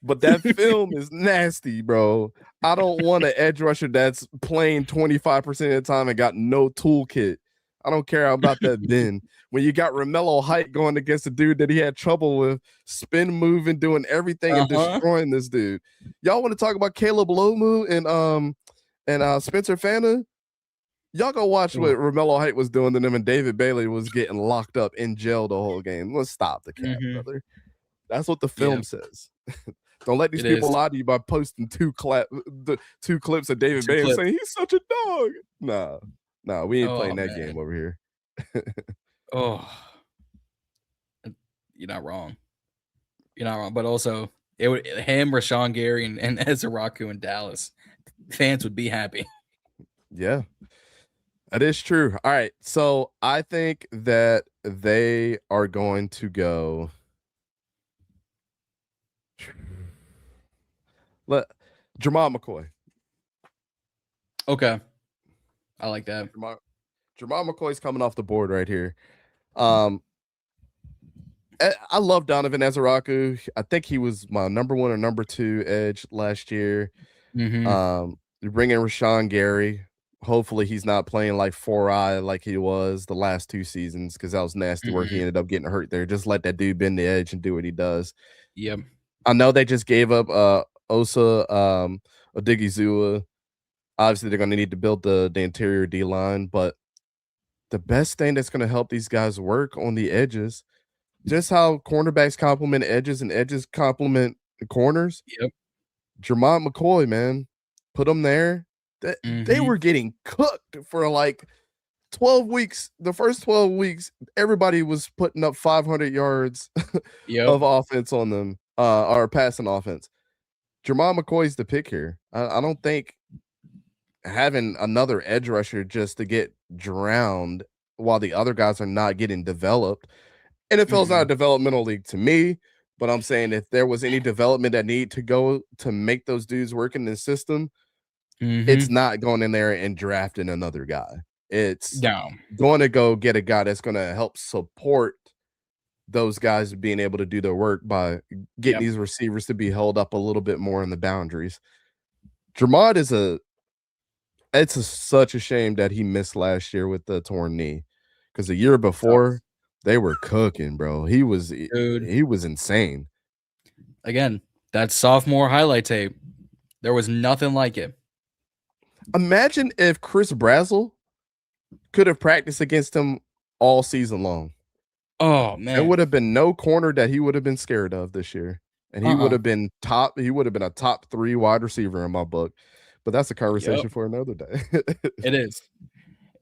But that film is nasty, bro. I don't want an edge rusher that's playing 25% of the time and got no toolkit. I don't care about that then. When you got Romello Height going against a dude that he had trouble with, spin moving, doing everything and destroying this dude. Y'all want to talk about Caleb Lomu and Spencer Fanta? Y'all go watch what Romello Height was doing to them, and David Bailey was getting locked up in jail the whole game. Let's stop the cap, brother. That's what the film says. Don't let these people lie to you by posting two clips of David Bailey saying he's such a dog. Nah, we ain't playing that game over here. Oh, you're not wrong. You're not wrong. But also, him, Rashawn Gary, and Ezra Raku in Dallas, fans would be happy. Yeah, that is true. All right, so I think that they are going to go. Jamal McCoy. Okay. I like that. Jamal McCoy's coming off the board right here. I love Donovan Ezeraku. I think he was my number 1 or number 2 edge last year. You bring in Rashawn Gary. Hopefully he's not playing like 4-eye like he was the last 2 seasons, because that was nasty work. He ended up getting hurt there. Just let that dude bend the edge and do what he does. Yep. I know they just gave up Osa Odigizua. Obviously, they're going to need to build the interior D line, but the best thing that's going to help these guys work on the edges, just how cornerbacks complement edges and edges complement the corners. Yep. Jermont McCoy, man, put them there. They were getting cooked for like 12 weeks. The first 12 weeks, everybody was putting up 500 yards of offense on them, or passing offense. Jermont McCoy's the pick here. I don't think having another edge rusher just to get drowned while the other guys are not getting developed. NFL's not a developmental league to me, but I'm saying if there was any development that need to go to make those dudes work in the system, it's not going in there and drafting another guy. It's going to go get a guy that's going to help support those guys being able to do their work by getting these receivers to be held up a little bit more in the boundaries. Jermont is such a shame that he missed last year with the torn knee, because the year before they were cooking, bro. He was insane. Again, that sophomore highlight tape, there was nothing like it. Imagine if Chris Brazzell could have practiced against him all season long. Oh man, there would have been no corner that he would have been scared of this year, and he would have been top. He would have been a top 3 wide receiver in my book. But that's a conversation for another day. It is.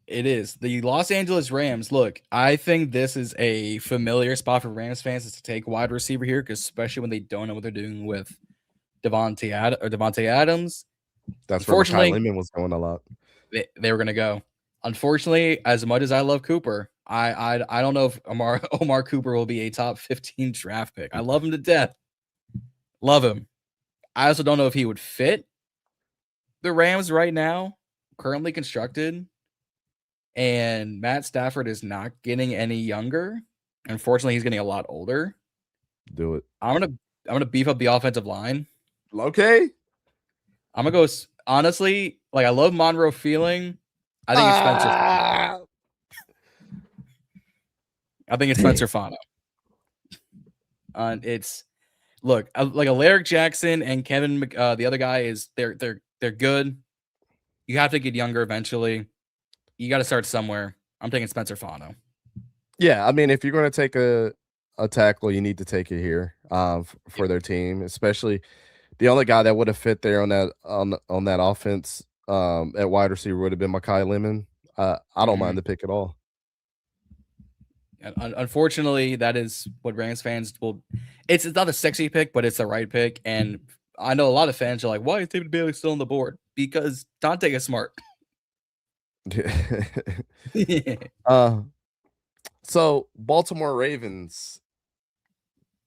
It is. The Los Angeles Rams, look, I think this is a familiar spot for Rams fans, is to take wide receiver here, because especially when they don't know what they're doing with Devontae Adams. That's where Kyle Lehman was going a lot. They were going to go. Unfortunately, as much as I love Cooper, I don't know if Omar Cooper will be a top 15 draft pick. I love him to death. Love him. I also don't know if he would fit the Rams right now, currently constructed, and Matt Stafford is not getting any younger. Unfortunately, he's getting a lot older. Do it. I'm gonna beef up the offensive line. Okay. I'm gonna go, honestly, like, I love Monroe Feeling. I think it's Spencer. I think it's Spencer Fano. It's look like Alaric Jackson and Kevin. The other guy is they're good. You have to get younger eventually. You got to start somewhere. I'm taking Spencer Fano. Yeah, I mean, if you're going to take a tackle, you need to take it here for their team. Especially the only guy that would have fit there on that offense at wide receiver would have been Mekhi Lemon. I don't mind the pick at all. Unfortunately, that is what Rams fans will. It's not a sexy pick, but it's the right pick. And I know a lot of fans are like, "Why is David Bailey still on the board?" Because Dante is smart. So Baltimore Ravens.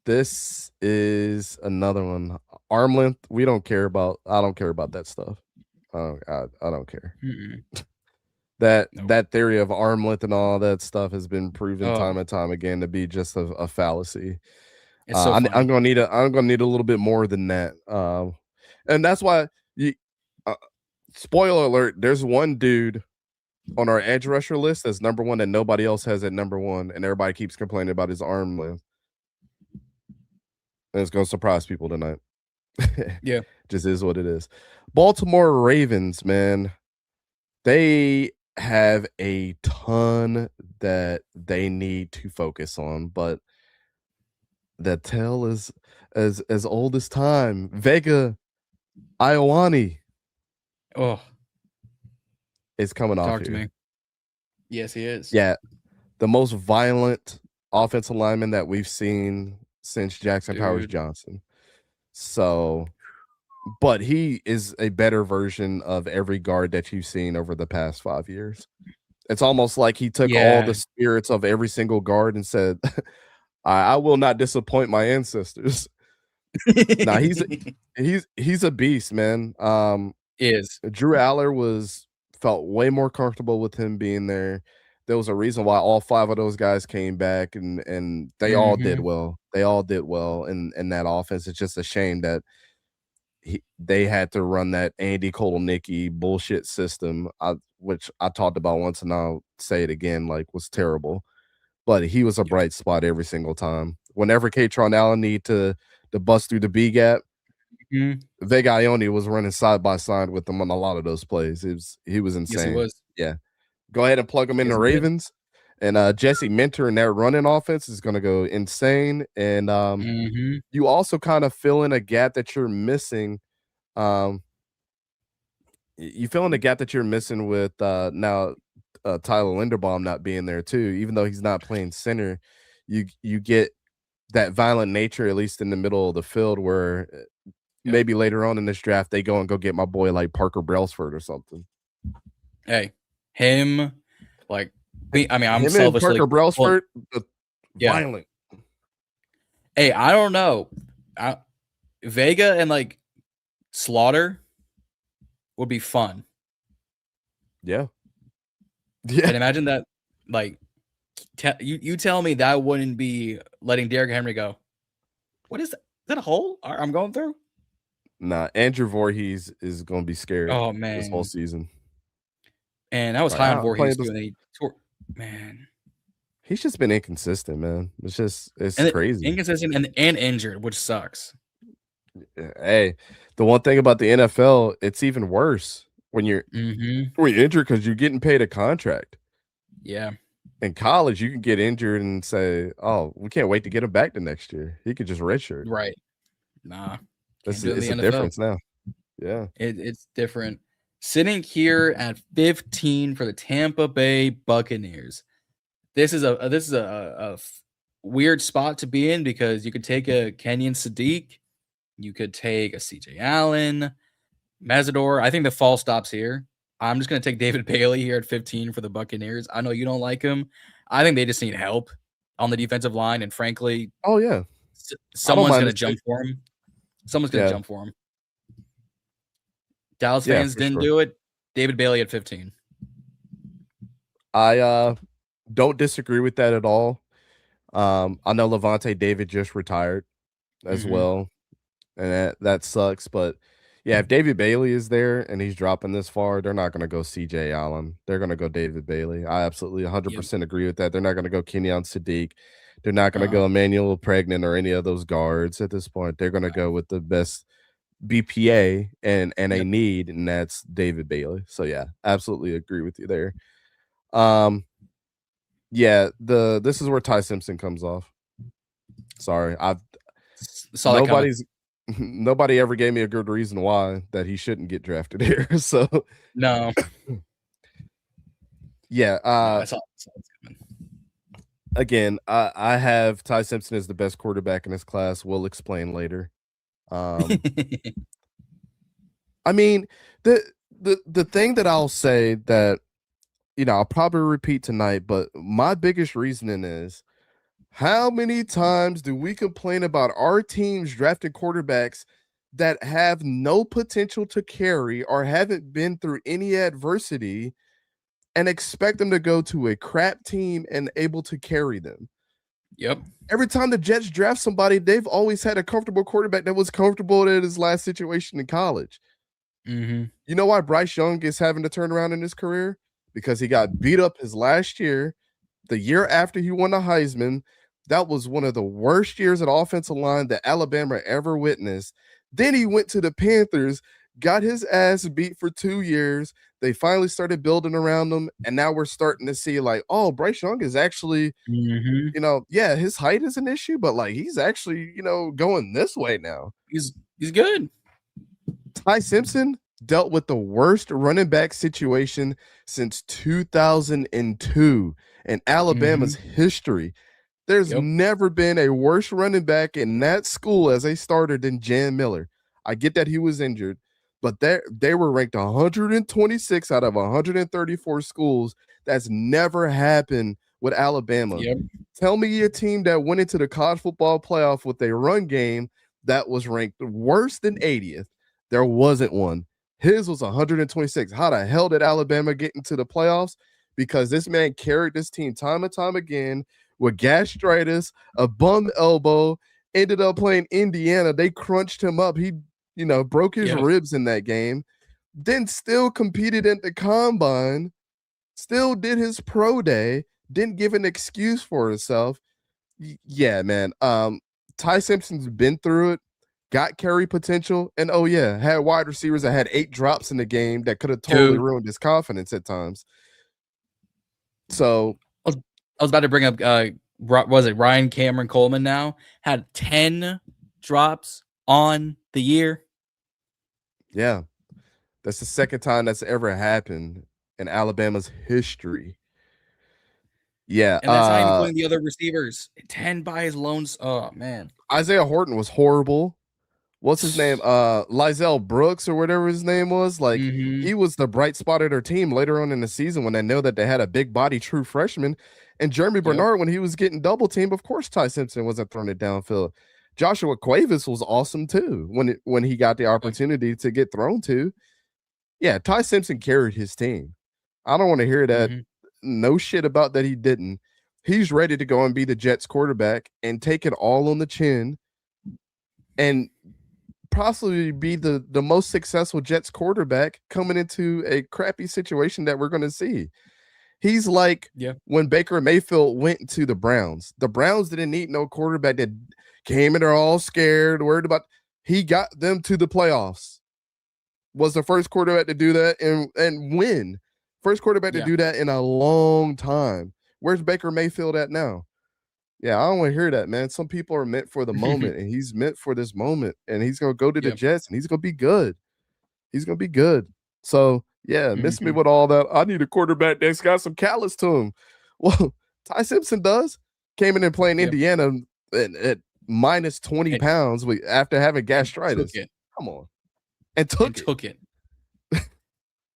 This is another one. Arm length. I don't care about that stuff. I don't care. That theory of arm length and all that stuff has been proven time and time again to be just a fallacy. It's so I'm gonna need a little bit more than that. And that's why spoiler alert, there's one dude on our edge rusher list that's number 1 that nobody else has at number 1, and everybody keeps complaining about his arm length. And it's gonna surprise people tonight. Yeah. Just is what it is. Baltimore Ravens, man. They have a ton that they need to focus on, but that tale is as old as time. Vega Ioane is coming off Talk to here. me. Yes, he is. Yeah, the most violent offensive lineman that we've seen since Jackson Powers Johnson. So, but he is a better version of every guard that you've seen over the past 5 years. It's almost like he took all the spirits of every single guard and said, I will not disappoint my ancestors. Nah, he's a beast, man. Is Drew Aller felt way more comfortable with him being there. there was a reason why all 5 of those guys came back, and they all did well. They all did well in that offense. It's just a shame that they had to run that Andy Kotelnicki bullshit system, which I talked about once, and I'll say it again, like, was terrible. But he was a bright spot every single time. Whenever Katron Allen need to bust through the B gap, Vega Ione was running side by side with him on a lot of those plays. He was insane. Yes, he was. Yeah. Go ahead and plug him in the Ravens. And Jesse Minter and that running offense is going to go insane. And you also kind of fill in a gap that you're missing. You fill in the gap that you're missing with now Tyler Linderbaum not being there too. Even though he's not playing center, you get that violent nature, at least in the middle of the field, where maybe later on in this draft they go get my boy like Parker Brailsford or something. Hey, him, like, I mean, I'm him selfishly Parker Brailsford, violent. Hey, I don't know. Vega and like Slaughter would be fun. Yeah. And imagine that, like, you tell me that wouldn't be letting Derrick Henry go. What is that? Is that a hole I'm going through? Nah, Andrew Voorhees is going to be scared. Oh man, this whole season. And I was high on Voorhees too. And he tore, man. He's just been inconsistent, man. It's crazy. Inconsistent and injured, which sucks. Hey, the one thing about the NFL, it's even worse when you're injured because you're getting paid a contract. Yeah. In college, you can get injured and say, "Oh, we can't wait to get him back the next year." He could just redshirt. Right. Nah. It's a difference now. Yeah. It's different. Sitting here at 15 for the Tampa Bay Buccaneers. This is a weird spot to be in because you could take a Kenyon Sadiq, you could take a CJ Allen, Mazador. I think the fall stops here. I'm just going to take David Bailey here at 15 for the Buccaneers. I know you don't like him. I think they just need help on the defensive line, and frankly, someone's going to jump for him. Someone's going to jump for him. Dallas fans didn't do it. David Bailey at 15. I don't disagree with that at all. I know Levante David just retired as well, and that sucks. But yeah, if David Bailey is there and he's dropping this far, they're not going to go CJ Allen. They're going to go David Bailey. I absolutely 100% agree with that. They're not going to go Kenyon Sadiq. They're not going to go Emmanuel Pregnant or any of those guards at this point. They're going to go with the best BPA and a need, and that's David Bailey. So yeah, absolutely agree with you there. Yeah, this is where Ty Simpson comes off. Sorry, nobody ever gave me a good reason why that he shouldn't get drafted here. So no. Yeah, again, I have Ty Simpson as the best quarterback in this class. We'll explain later. I mean, the thing that I'll say that, I'll probably repeat tonight, but my biggest reasoning is, how many times do we complain about our teams drafting quarterbacks that have no potential to carry or haven't been through any adversity and expect them to go to a crap team and able to carry them? Yep. Every time the Jets draft somebody, they've always had a comfortable quarterback that was comfortable in his last situation in college. You know why Bryce Young is having to turn around in his career? Because he got beat up his last year, the year after he won the Heisman. That was one of the worst years at offensive line that Alabama ever witnessed. Then he went to the Panthers, got his ass beat for 2 years. They finally started building around him, and now we're starting to see like, oh, Bryce Young is actually, his height is an issue, but like he's actually, going this way now. He's good. Ty Simpson dealt with the worst running back situation since 2002 in Alabama's history. There's never been a worse running back in that school as a starter than Jan Miller. I get that he was injured, but they were ranked 126 out of 134 schools. That's never happened with Alabama. Tell me a team that went into the college football playoff with a run game that was ranked worse than 80th. There wasn't one. His was 126. How the hell did Alabama get into the playoffs? because this man carried this team time and time again with gastritis, a bum elbow, ended up playing Indiana. They crunched him up. He, broke his ribs in that game, then still competed at the combine, still did his pro day, didn't give an excuse for himself. Yeah, man. Ty Simpson's been through it, got carry potential, and had wide receivers that had 8 drops in the game that could have totally ruined his confidence at times. So I was about to bring up was it Ryan Cameron Coleman now had 10 drops on the year. Yeah. That's the second time that's ever happened in Alabama's history. Yeah. And that's not even including the other receivers. 10 by his loans. Oh, man. Isaiah Horton was horrible. What's his name? Lizelle Brooks or whatever his name was. Like, he was the bright spot of their team later on in the season when they know that they had a big body true freshman. And Jeremy Bernard, when he was getting double teamed, of course Ty Simpson wasn't throwing it downfield. Joshua Cuevas was awesome too when he got the opportunity to get thrown to. Yeah, Ty Simpson carried his team. I don't want to hear that. No shit about that he didn't. He's ready to go and be the Jets quarterback and take it all on the chin and possibly be the most successful Jets quarterback coming into a crappy situation that we're going to see. He's like when Baker Mayfield went to the Browns. The Browns didn't need no quarterback that came in there all scared, worried about. He got them to the playoffs. Was the first quarterback to do that and win. First quarterback to do that in a long time. Where's Baker Mayfield at now? Yeah, I don't want to hear that, man. Some people are meant for the moment, and he's meant for this moment, and he's going to go to the Jets, and he's going to be good. He's going to be good. So, miss me with all that. I need a quarterback that's got some callus to him. Well, Ty Simpson does. Came in and playing Indiana at minus 20 pounds after having gastritis. Come on. And took it.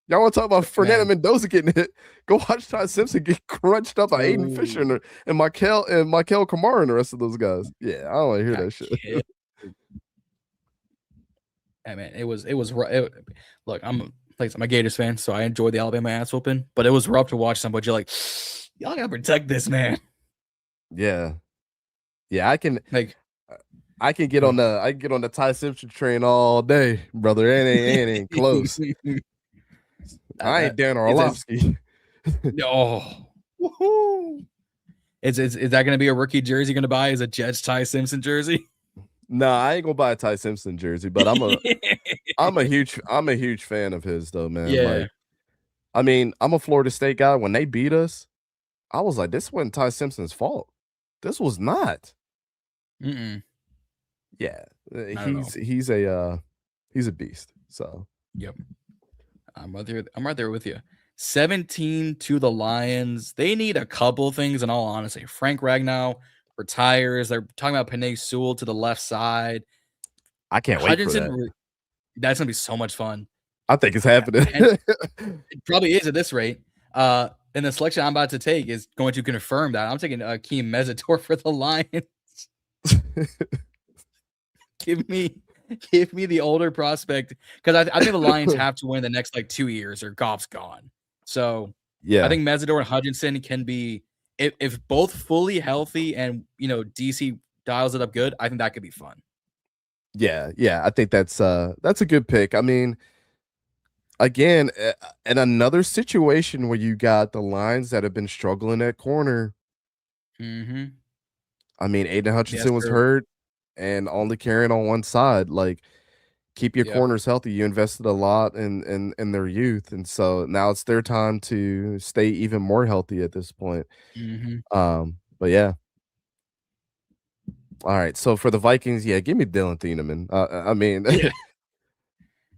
Y'all want to talk about Fernando Mendoza getting hit? Go watch Ty Simpson get crunched up by Aiden Fisher and Michael Kamara and the rest of those guys. Yeah, I don't want to hear that shit. I mean, it was look, I'm a Gators fan, so I enjoyed the Alabama ass whooping, but it was rough to watch somebody. You're like, y'all gotta protect this man. Yeah, I can get on the Ty Simpson train all day, brother. It ain't close. I ain't Dan Orlovsky. Is that gonna be a rookie jersey you're gonna buy? Is a Jets Ty Simpson jersey? No, I ain't gonna buy a Ty Simpson jersey, but I'm a huge fan of his though, man. Yeah. Like, I mean, I'm a Florida State guy. When they beat us, I was like, this wasn't Ty Simpson's fault. This was not. Yeah, he's a beast. So I'm right there with you. 17 to the Lions. They need a couple things in all honesty. Frank Ragnow retires. They're talking about Penei Sewell to the left side. I can't wait for that. That's gonna be so much fun. I think it's happening. It probably is at this rate. And the selection I'm about to take is going to confirm that. I'm taking Akeem Mezitor for the Lions. Give me the older prospect, because I think the Lions have to win the next 2 years or Goff's gone. So I think Mezitor and Hutchinson can be, if both fully healthy and DC dials it up good, I think that could be fun. Yeah, I think that's a good pick. I mean, again, in another situation where you got the Lions that have been struggling at corner. I mean, Aiden Hutchinson was hurt and only carrying on one side. Like, keep your corners healthy. You invested a lot in their youth, and so now it's their time to stay even more healthy at this point. But yeah. All right, so for the Vikings, give me Dylan Thieneman. I mean,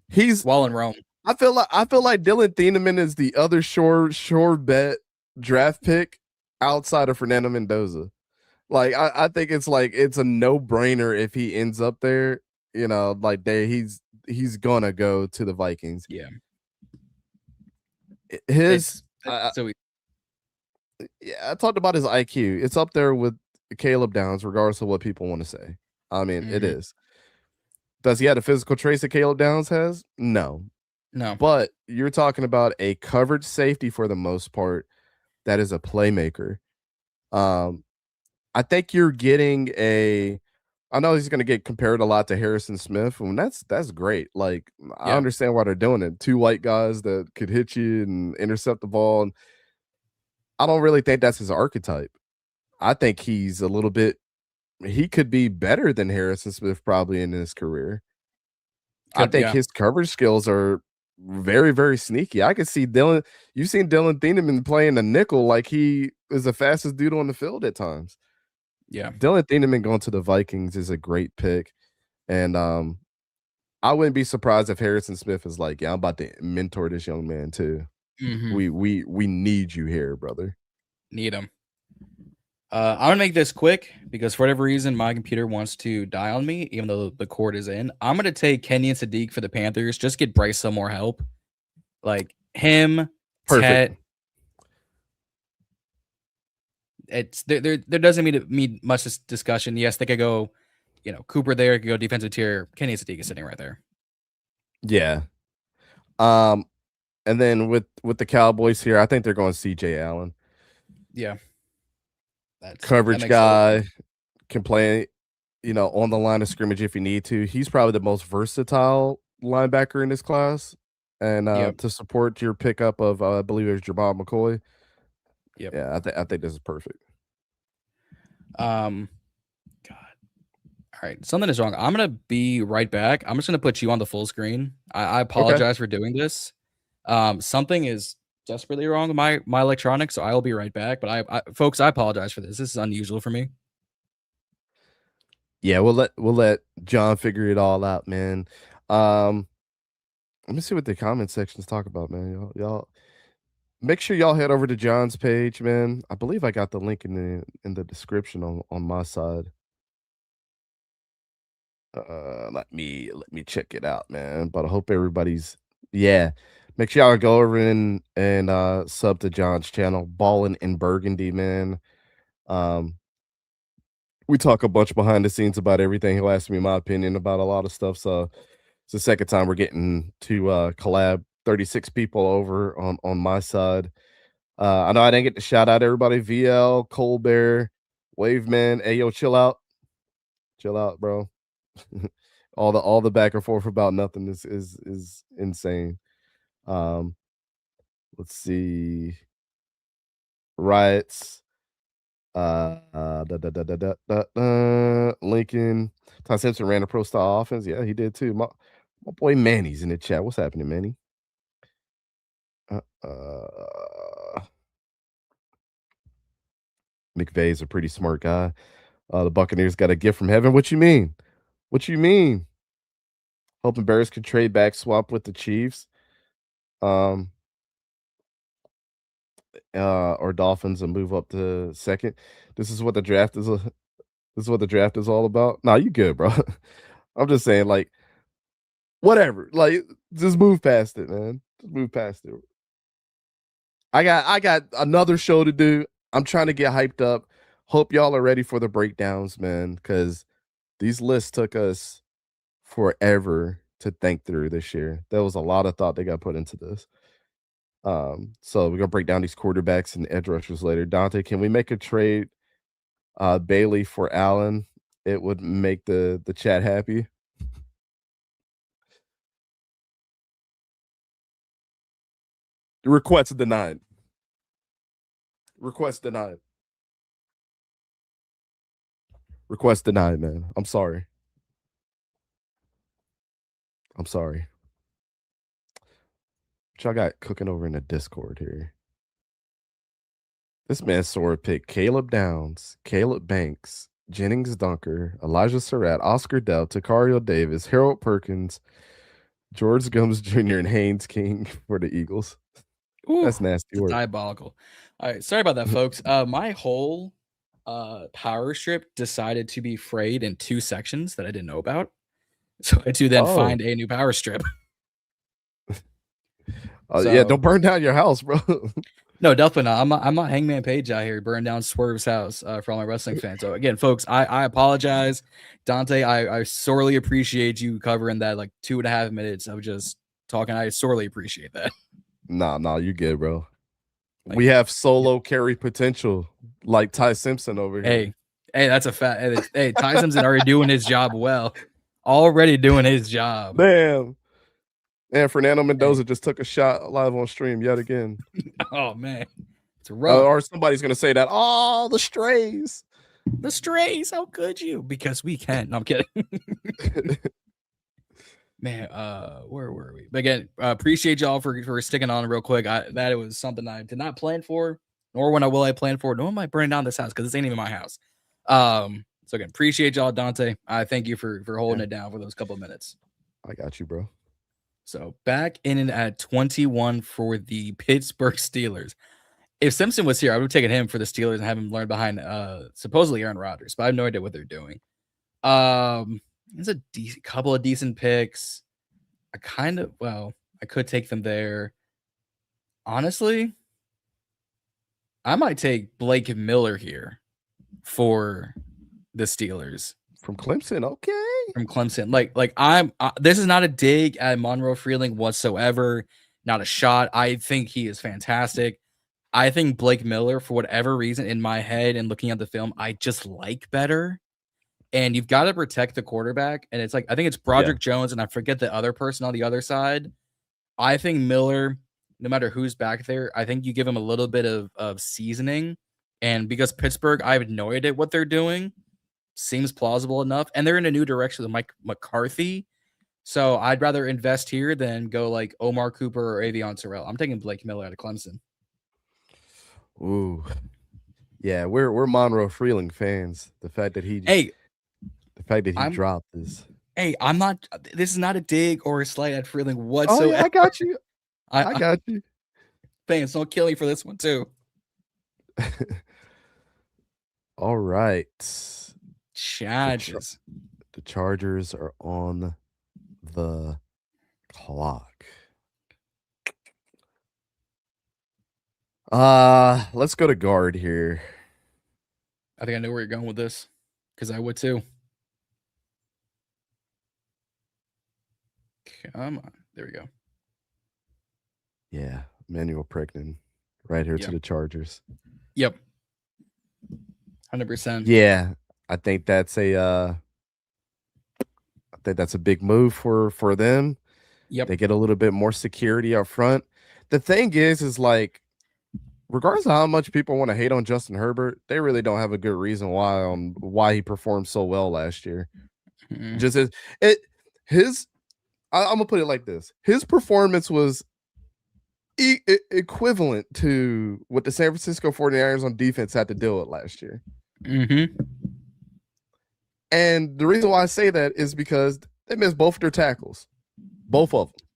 he's Wall and Rome. I feel like Dylan Thieneman is the other sure bet draft pick outside of Fernando Mendoza. Like, I think it's a no-brainer if he ends up there. He's gonna go to the Vikings. Yeah. I talked about his IQ. It's up there with Caleb Downs, regardless of what people want to say. I mean, it is. Does he have the physical traits that Caleb Downs has? No. No. But you're talking about a coverage safety for the most part that is a playmaker. I think you're getting I know he's going to get compared a lot to Harrison Smith, and that's great. Like, I understand why they're doing it. Two white guys that could hit you and intercept the ball, and I don't really think that's his archetype. I think he's a little bit. He could be better than Harrison Smith probably in his career. I think his coverage skills are very, very sneaky. I could see Dylan. You've seen Dylan Thieneman playing the nickel like he is the fastest dude on the field at times. Yeah. Dylan Thieneman going to the Vikings is a great pick. And I wouldn't be surprised if Harrison Smith is like, yeah, I'm about to mentor this young man too. We need you here, brother. Need him. I'm gonna make this quick because for whatever reason my computer wants to die on me, even though the cord is in. I'm gonna take Kenyon Sadiq for the Panthers. Just get Bryce some more help. Like him, Perfect. It's there doesn't need much discussion. Yes, they could go, Cooper there, could go defensive tier. Kenny Sadiq is sitting right there. Yeah. And then with the Cowboys here, I think they're going CJ Allen. Yeah. Coverage guy, can play, on the line of scrimmage if you need to. He's probably the most versatile linebacker in this class. And to support your pickup of, I believe it was Jamal McCoy. Yep. Yeah, I think this is perfect. God. All right. Something is wrong. I'm going to be right back. I'm just going to put you on the full screen. I apologize for doing this. Something is desperately wrong with my electronics, so I will be right back. But folks, I apologize for this. This is unusual for me. Yeah, we'll let John figure it all out, man. Let me see what the comment sections talk about, man. Y'all make sure y'all head over to John's page, man. I believe I got the link in the description on my side. Let me check it out, man. But I hope everybody's make sure y'all go over and sub to John's channel, Ballin In Burgundy, man. We talk a bunch behind the scenes about everything. He'll ask me my opinion about a lot of stuff. So it's the second time we're getting to collab 36 people over on my side. I know I didn't get to shout out everybody. VL, Colbert, Waveman. Hey, yo, chill out. Chill out, bro. all the back and forth about nothing is insane. Let's see. Riots. Lincoln. Ty Simpson ran a pro style offense. Yeah, he did too. My boy Manny's in the chat. What's happening, Manny? McVay's a pretty smart guy. The Buccaneers got a gift from heaven. What you mean? What you mean? Hoping Bears could trade back, swap with the Chiefs. Or Dolphins and move up to second. This is what the draft is. This is what the draft is all about. Nah, you good, bro. I'm just saying, like, whatever. Like, just move past it, man. Just move past it. I got another show to do. I'm trying to get hyped up. Hope y'all are ready for the breakdowns, man, because these lists took us forever to think through this year. There was a lot of thought that got put into this. So we're gonna break down these quarterbacks and edge rushers later. Dante, can we make a trade Bailey for Allen? It would make the chat happy. The request denied. Request denied. Request denied, man. I'm sorry. I'm sorry. What y'all got cooking over in the Discord here? This man sore picked Caleb Downs, Caleb Banks, Jennings Dunker, Elijah Surratt, Oscar Dell, Takario Davis, Harold Perkins, George Gums Jr., and Haynes King for the Eagles. Ooh, that's nasty work. Diabolical. All right, sorry about that, folks. My whole power strip decided to be frayed in 2 sections that I didn't know about. So I had to then find a new power strip. Yeah, don't burn down your house, bro. No, definitely not. I'm not Hangman Page out here burning down Swerve's house for all my wrestling fans. So again, folks, I apologize. Dante, I sorely appreciate you covering that like 2.5 minutes of just talking. I sorely appreciate that. Nah, you good, bro. We have solo carry potential like Ty Simpson over here. Hey, that's a fact. Hey, Ty Simpson already doing his job well. Already doing his job. Damn. And Fernando Mendoza just took a shot live on stream yet again. Oh, man. It's rough. Or somebody's going to say that, oh, the strays. The strays, how could you? Because we can. No, I'm kidding. Man, where were we? But again, appreciate y'all for sticking on real quick. That was something I did not plan for, nor when I plan for, nor am I burning down this house because this ain't even my house. So again, appreciate y'all, Dante. I thank you for holding it down for those couple of minutes. I got you, bro. So back in at 21 for the Pittsburgh Steelers. If Simpson was here, I would have taken him for the Steelers and have him learn behind supposedly Aaron Rodgers, but I have no idea what they're doing. There's a couple of decent picks. I could take them there. Honestly, I might take Blake Miller here for the Steelers. From Clemson, okay. From Clemson. This is not a dig at Monroe Freeling whatsoever. Not a shot. I think he is fantastic. I think Blake Miller, for whatever reason, in my head and looking at the film, I just like better. And you've got to protect the quarterback. And it's like, I think it's Broderick Jones, and I forget the other person on the other side. I think Miller, no matter who's back there, I think you give him a little bit of seasoning. And because Pittsburgh, I have no idea what they're doing. Seems plausible enough. And they're in a new direction with Mike McCarthy. So I'd rather invest here than go like Omar Cooper or Avion Sorrell. I'm taking Blake Miller out of Clemson. Ooh. Yeah, we're Monroe Freeling fans. The fact that he dropped this. Hey, I'm not. This is not a dig or a slight at Freeling whatsoever. Oh, yeah, I got you. I got you. Fans, don't kill me for this one too. All right. Chargers. The Chargers are on the clock. Let's go to guard here. I think I know where you're going with this because I would too. Come on. There we go. Yeah. Manuel Pregnan right here to the Chargers. Yep. 100%. Yeah. I think that's a big move for them. Yep. They get a little bit more security up front. The thing is like, regardless of how much people want to hate on Justin Herbert, they really don't have a good reason why he performed so well last year. Mm-hmm. Just I'm gonna put it like this: his performance was equivalent to what the San Francisco 49ers on defense had to deal with last year. Mm-hmm. And the reason why I say that is because they missed both their tackles, both of them,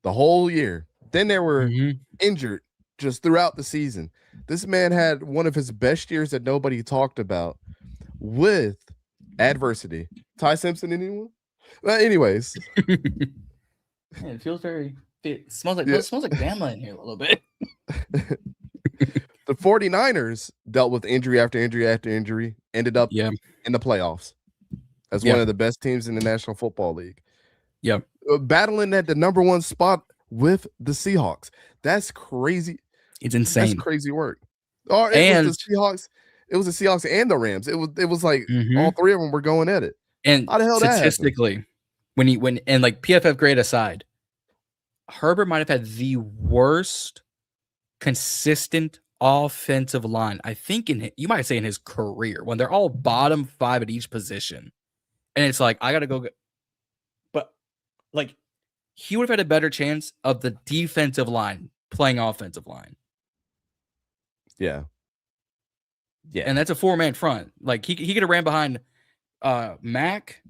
the whole year. Then they were injured just throughout the season. This man had one of his best years that nobody talked about with adversity. Ty Simpson, anyone? Anyways. Man, it feels it smells like Bama in here a little bit. The 49ers dealt with injury after injury after injury, ended up in the playoffs as one of the best teams in the National Football League. Yep. Battling at the number one spot with the Seahawks. That's crazy. It's insane. That's crazy work. Oh, it was the Seahawks. It was the Seahawks and the Rams. It was like all three of them were going at it. And how the hell statistically, when PFF grade aside, Herbert might have had the worst consistent offensive line, I think you might say in his career, when they're all bottom 5 at each position. And it's like, I got to go get, but like he would have had a better chance of the defensive line playing offensive line. Yeah. Yeah. And that's a 4-man front. Like he could have ran behind Mac,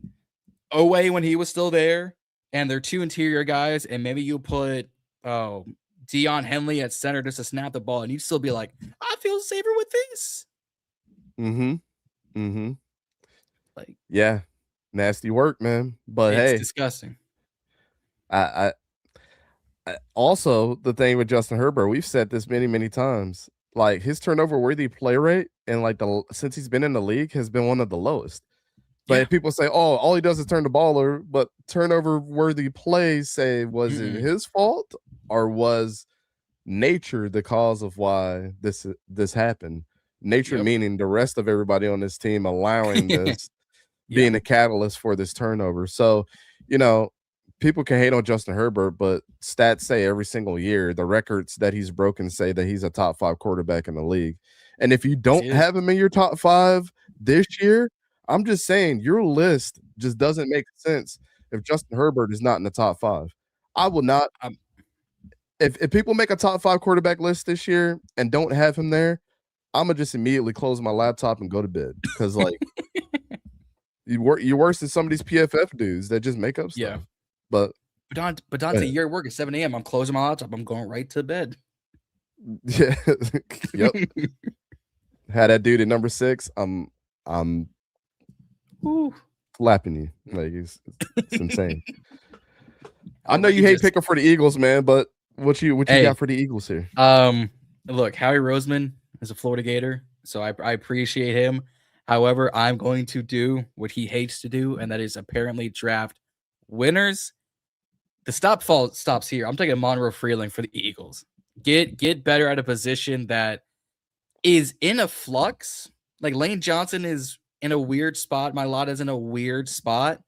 Owe when he was still there, and their 2 interior guys, and maybe you put Deion Henley at center just to snap the ball, and you'd still be like, I feel safer with this. Like, yeah, nasty work, man. But it's hey, disgusting. I also, the thing with Justin Herbert, we've said this many times. Like his turnover worthy play rate, and like since he's been in the league, has been one of the lowest. But people say, "Oh, all he does is turn the ball over," but turnover worthy plays, say, was it his fault or was nature the cause of why this happened. Nature meaning the rest of everybody on this team allowing this being a catalyst for this turnover. So, people can hate on Justin Herbert, but stats say every single year the records that he's broken say that he's a top 5 quarterback in the league. And if you don't have him in your top 5 this year, I'm just saying your list just doesn't make sense if Justin Herbert is not in the top 5. I will not. If people make a top 5 quarterback list this year and don't have him there, I'm gonna just immediately close my laptop and go to bed because you're worse than some of these PFF dudes that just make up stuff. Yeah. But Dante, you're at work at 7 a.m. I'm closing my laptop. I'm going right to bed. Yeah. Yep. Had that dude at number 6. I'm slapping you. Like it's insane. I know you hate picking for the Eagles, man, but what you got for the Eagles here? Look, Howie Roseman is a Florida Gator, so I appreciate him. However, I'm going to do what he hates to do, and that is apparently draft winners. The stops here. I'm taking Monroe Freeling for the Eagles. Get better at a position that is in a flux. Like Lane Johnson is in a weird spot. Mailata's in a weird spot.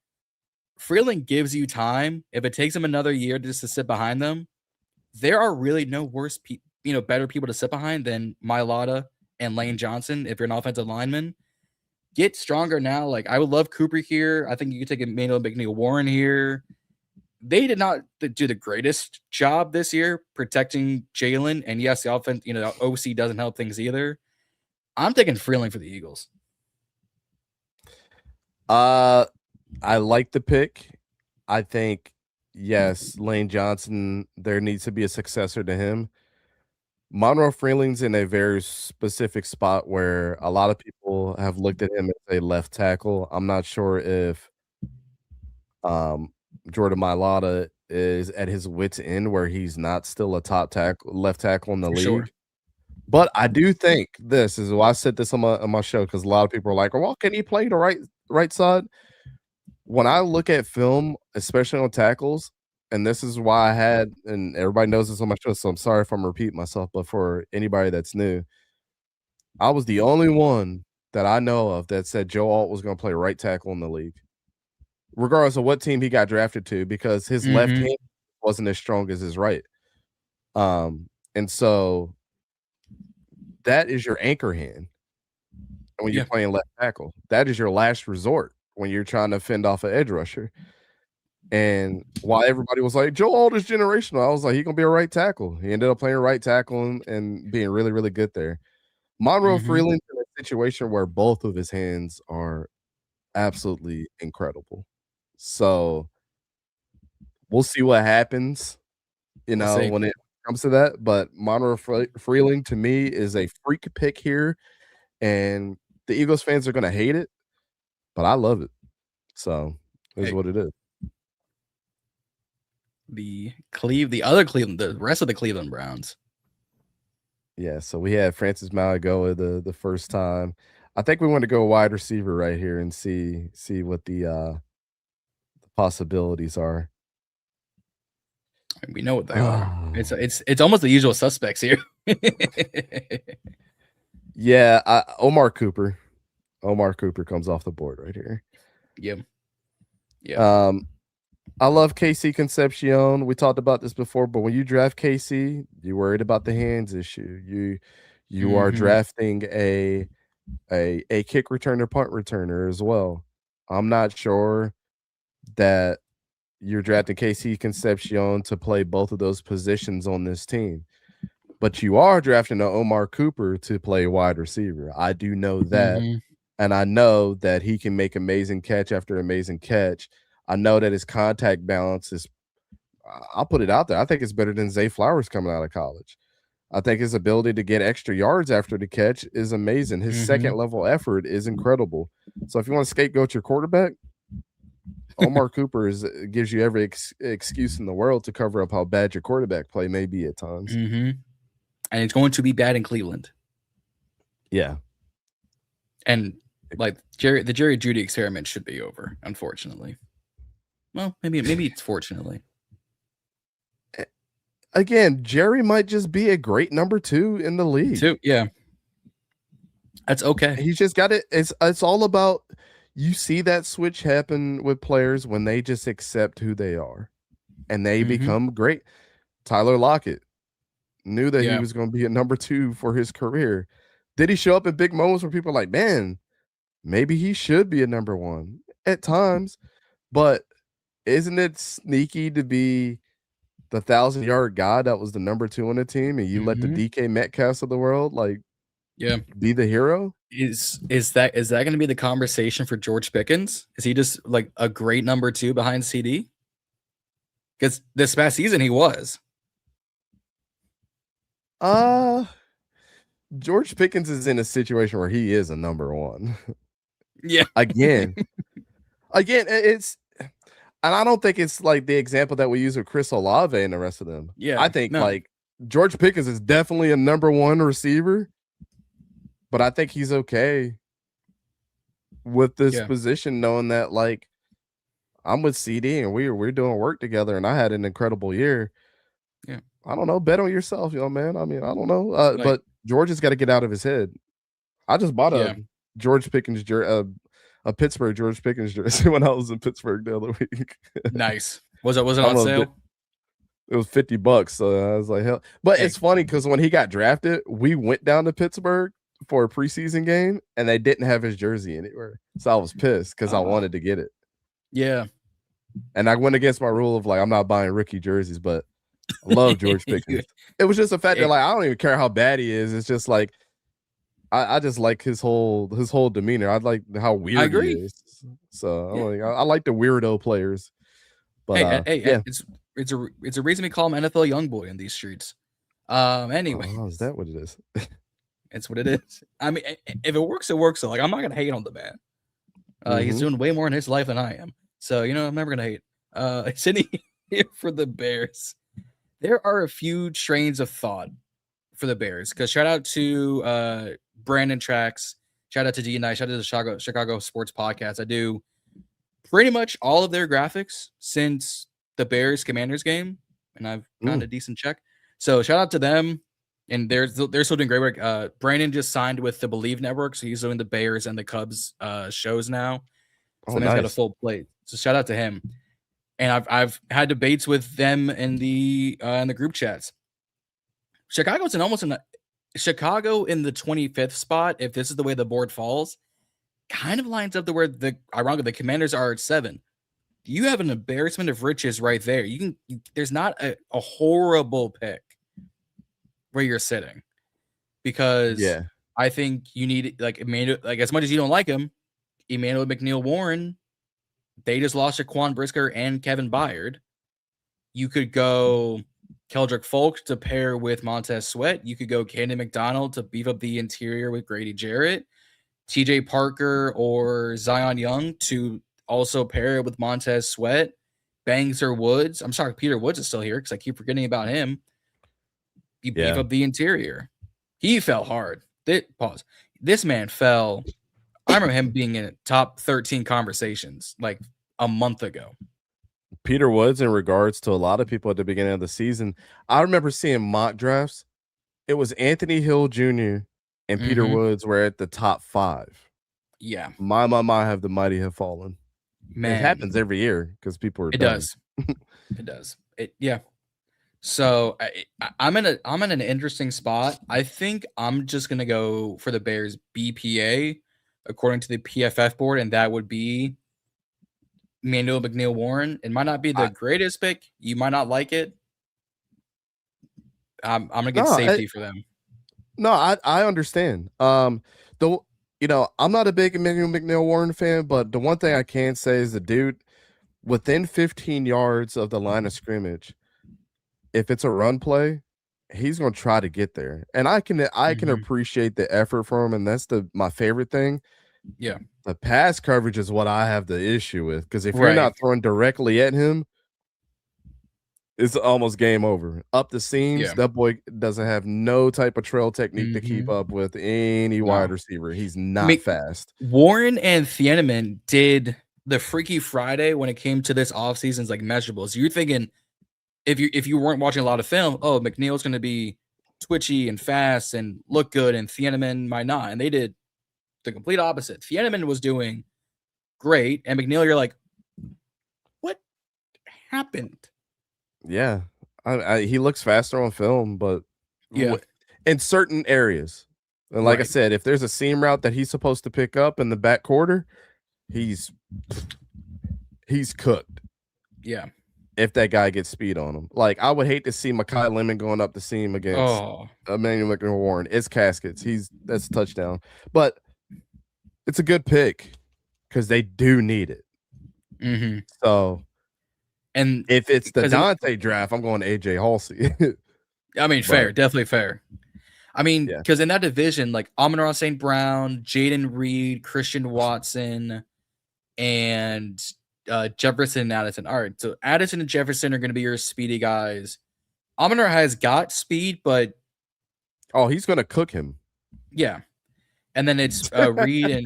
Freeling gives you time. If it takes him another year just to sit behind them, there are really no worse better people to sit behind than Mailata and Lane Johnson if you're an offensive lineman. Get stronger now. Like, I would love Cooper here. I think you could take Emmanuel McNeil-Warren here. They did not do the greatest job this year protecting Jalen. And yes, the offense, the OC doesn't help things either. I'm taking Freeling for the Eagles. I like the pick. I think, yes, Lane Johnson, there needs to be a successor to him. Monroe Freeling's in a very specific spot where a lot of people have looked at him as a left tackle. I'm not sure if Jordan Mailata is at his wit's end where he's not still a top left tackle in the league. Sure. But I do think this is why I said this on my show, because a lot of people are like, well, can he play the right side? When I look at film, especially on tackles, and this is why I had, and everybody knows this on my show, so I'm sorry if I'm repeating myself, but for anybody that's new, I was the only one that I know of that said Joe Alt was going to play right tackle in the league, regardless of what team he got drafted to, because his left hand wasn't as strong as his right. And so that is your anchor hand when you're playing left tackle. That is your last resort when you're trying to fend off an edge rusher. And while everybody was like, Joe Alt is generational, I was like, he's going to be a right tackle. He ended up playing right tackle and being really, really good there. Monroe Freeland's in a situation where both of his hands are absolutely incredible. So we'll see what happens, when it comes to that. But Monroe Freeling, to me, is a freak pick here. And the Eagles fans are going to hate it, but I love it. So it's what it is. The rest of the Cleveland Browns. Yeah, so we had Francis Mauigoa the first time. I think we want to go wide receiver right here and see what the possibilities are. We know what they are. It's almost the usual suspects here. Yeah, Omar Cooper. Omar Cooper comes off the board right here. Yeah. I love KC Concepcion. We talked about this before, but when you draft KC, you're worried about the hands issue. You are drafting a kick returner, punt returner as well. I'm not sure that you're drafting KC Concepcion to play both of those positions on this team, but you are drafting an Omar Cooper to play wide receiver. I do know that, and I know that he can make amazing catch after amazing catch. I know that his contact balance is, I'll put it out there, I think it's better than Zay Flowers coming out of college. I think his ability to get extra yards after the catch is amazing. His second level effort is incredible. So if you want to scapegoat your quarterback, Omar Cooper gives you every excuse in the world to cover up how bad your quarterback play may be at times. And it's going to be bad in Cleveland. Yeah. And like the Jerry Jeudy experiment should be over, unfortunately. Well, maybe it's fortunately. again, Jerry might just be a great number 2 in the league. Yeah. That's okay. He's just got it. It's all about, you see that switch happen with players when they just accept who they are and they become great. Tyler Lockett knew that he was going to be a number 2 for his career. Did he show up in big moments where people are like, man, maybe he should be a number 1 at times, but isn't it sneaky to be the 1,000-yard guy that was the number 2 on the team and you let the DK Metcalfs of the world be the hero? Is that going to be the conversation for George Pickens? Is he just like a great number 2 behind CD? Because this past season he was. George Pickens is in a situation where he is a number 1. Yeah. Again, it's, and I don't think it's like the example that we use with Chris Olave and the rest of them. Yeah. I think like George Pickens is definitely a number 1 receiver, but I think he's okay with this position, knowing that like I'm with CD and we're doing work together and I had an incredible year. Yeah. I don't know. Bet on yourself, man. I mean, I don't know. But George has got to get out of his head. I just bought a George Pickens a Pittsburgh George Pickens jersey when I was in Pittsburgh the other week. Nice. Was it on sale? It was $50. So I was like, hell. But it's funny because when he got drafted, we went down to Pittsburgh for a preseason game and they didn't have his jersey anywhere. So I was pissed because I wanted to get it. Yeah. And I went against my rule of like, I'm not buying rookie jerseys, but I love George Pickens. It was just the fact that like, I don't even care how bad he is. It's just like, I just like his whole demeanor. I like how weird he is. So I like the weirdo players. But it's a reason we call him NFL young boy in these streets. Anyway, is that what it is? It's what it is. I mean, if it works, it works. So like, I'm not gonna hate on the man. He's doing way more in his life than I am. So I'm never gonna hate. Sitting here for the Bears, there are a few trains of thought for the Bears. Because shout out to Brandon Tracks, shout out to D Night, shout out to the Chicago Sports Podcast. I do pretty much all of their graphics since the Bears Commanders game, and I've gotten a decent check. So shout out to them. And they're still doing great work. Brandon just signed with the Believe Network, so he's doing the Bears and the Cubs shows now. So he's got a full plate. So shout out to him. And I've had debates with them in the group chats. Chicago in the 25th spot. If this is the way the board falls, kind of lines up to where ironically the Commanders are at 7. You have an embarrassment of riches right there. There's not a horrible pick where you're sitting, because I think you need like Emmanuel, like as much as you don't like him, Emmanuel McNeil-Warren, they just lost Jaquan Brisker and Kevin Byard. You could go Keldrick Folk to pair with Montez Sweat. You could go Candy McDonald to beef up the interior with Grady Jarrett, TJ Parker or Zion Young to also pair with Montez Sweat, Bangs or Woods. I'm sorry, Peter Woods is still here because I keep forgetting about him. You beef up the interior. He fell hard. This man fell. I remember him being in top 13 conversations like a month ago. Peter Woods, in regards to a lot of people at the beginning of the season, I remember seeing mock drafts. It was Anthony Hill Jr. and Peter Woods were at the top 5. Yeah. My have the mighty have fallen. Man, it happens every year because people are It does. It does. So I'm in an interesting spot. I think I'm just gonna go for the Bears BPA according to the PFF board, and that would be Emmanuel McNeil-Warren. It might not be the greatest pick. You might not like it. I'm gonna get safety for them. No, I understand. I'm not a big Emmanuel McNeil-Warren fan, but the one thing I can say is the dude within 15 yards of the line of scrimmage, if it's a run play, he's going to try to get there. And I can appreciate the effort from him, and that's my favorite thing. Yeah. The pass coverage is what I have the issue with, because if you're not throwing directly at him, it's almost game over. Up the seams, that boy doesn't have no type of trail technique to keep up with any wide receiver. He's not fast. Warren and Thieneman did the Freaky Friday when it came to this offseason's like measurables. You're thinking if you weren't watching a lot of film, oh, McNeil's going to be twitchy and fast and look good, and Thieneman might not. And they did the complete opposite. Thieneman was doing great, and McNeil, you're like, what happened? Yeah, he looks faster on film, but Yeah, in certain areas. And like I right. said, if there's a seam route that he's supposed to pick up in the back quarter, he's cooked. Yeah. If that guy gets speed on him. Like, I would hate to see Mekhi Lemon going up the seam against Emmanuel McWarren. It's caskets. That's a touchdown. But it's a good pick because they do need it. Mm-hmm. So, and if it's the Dante draft, I'm going to AJ Halsey. I mean, fair, definitely fair. I mean, because in that division, like Amon-Ra St. Brown, Jaden Reed, Christian Watson, and Jefferson and Addison. All right, so Addison and Jefferson are going to be your speedy guys. Amon-Ra has got speed, but he's going to cook him. Yeah, and then it's Reed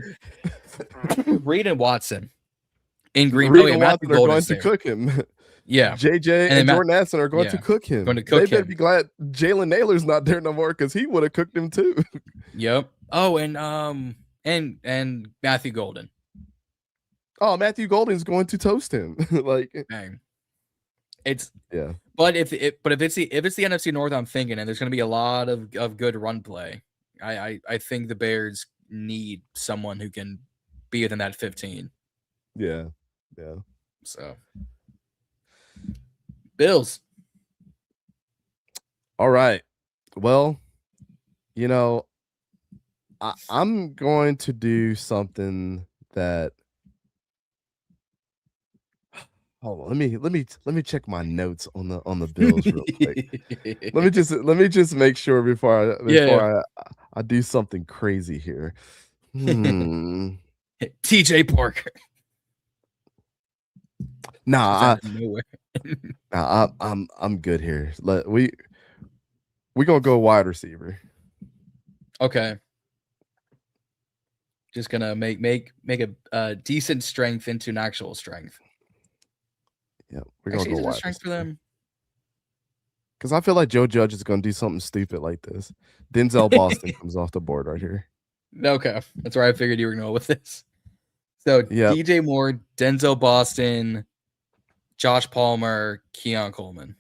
and Watson in Green Bay. And Watson are going to cook him. Yeah, JJ and Jordan Addison are going to cook him. They better be glad Jalen Naylor's not there no more because he would have cooked him too. Yep. Oh, and Matthew Golden. Oh, Matthew Golden's going to toast him. Like, dang. It's yeah. But if it's the NFC North, I'm thinking, and there's going to be a lot of good run play. I think the Bears need someone who can be within that 15. Yeah. So, Bills. All right. Well, I'm going to do something that. Hold on, let me check my notes on the Bills real quick. let me just make sure before I do something crazy here. TJ Parker. Nah, I'm good here. We're gonna go wide receiver. Okay. Just gonna make a decent strength into an actual strength. Yeah, we're gonna go wide strength for them. Because I feel like Joe Judge is gonna do something stupid like this. Denzel Boston comes off the board right here. Okay, that's where I figured you were going with this. So DJ Moore, Denzel Boston, Josh Palmer, Keon Coleman.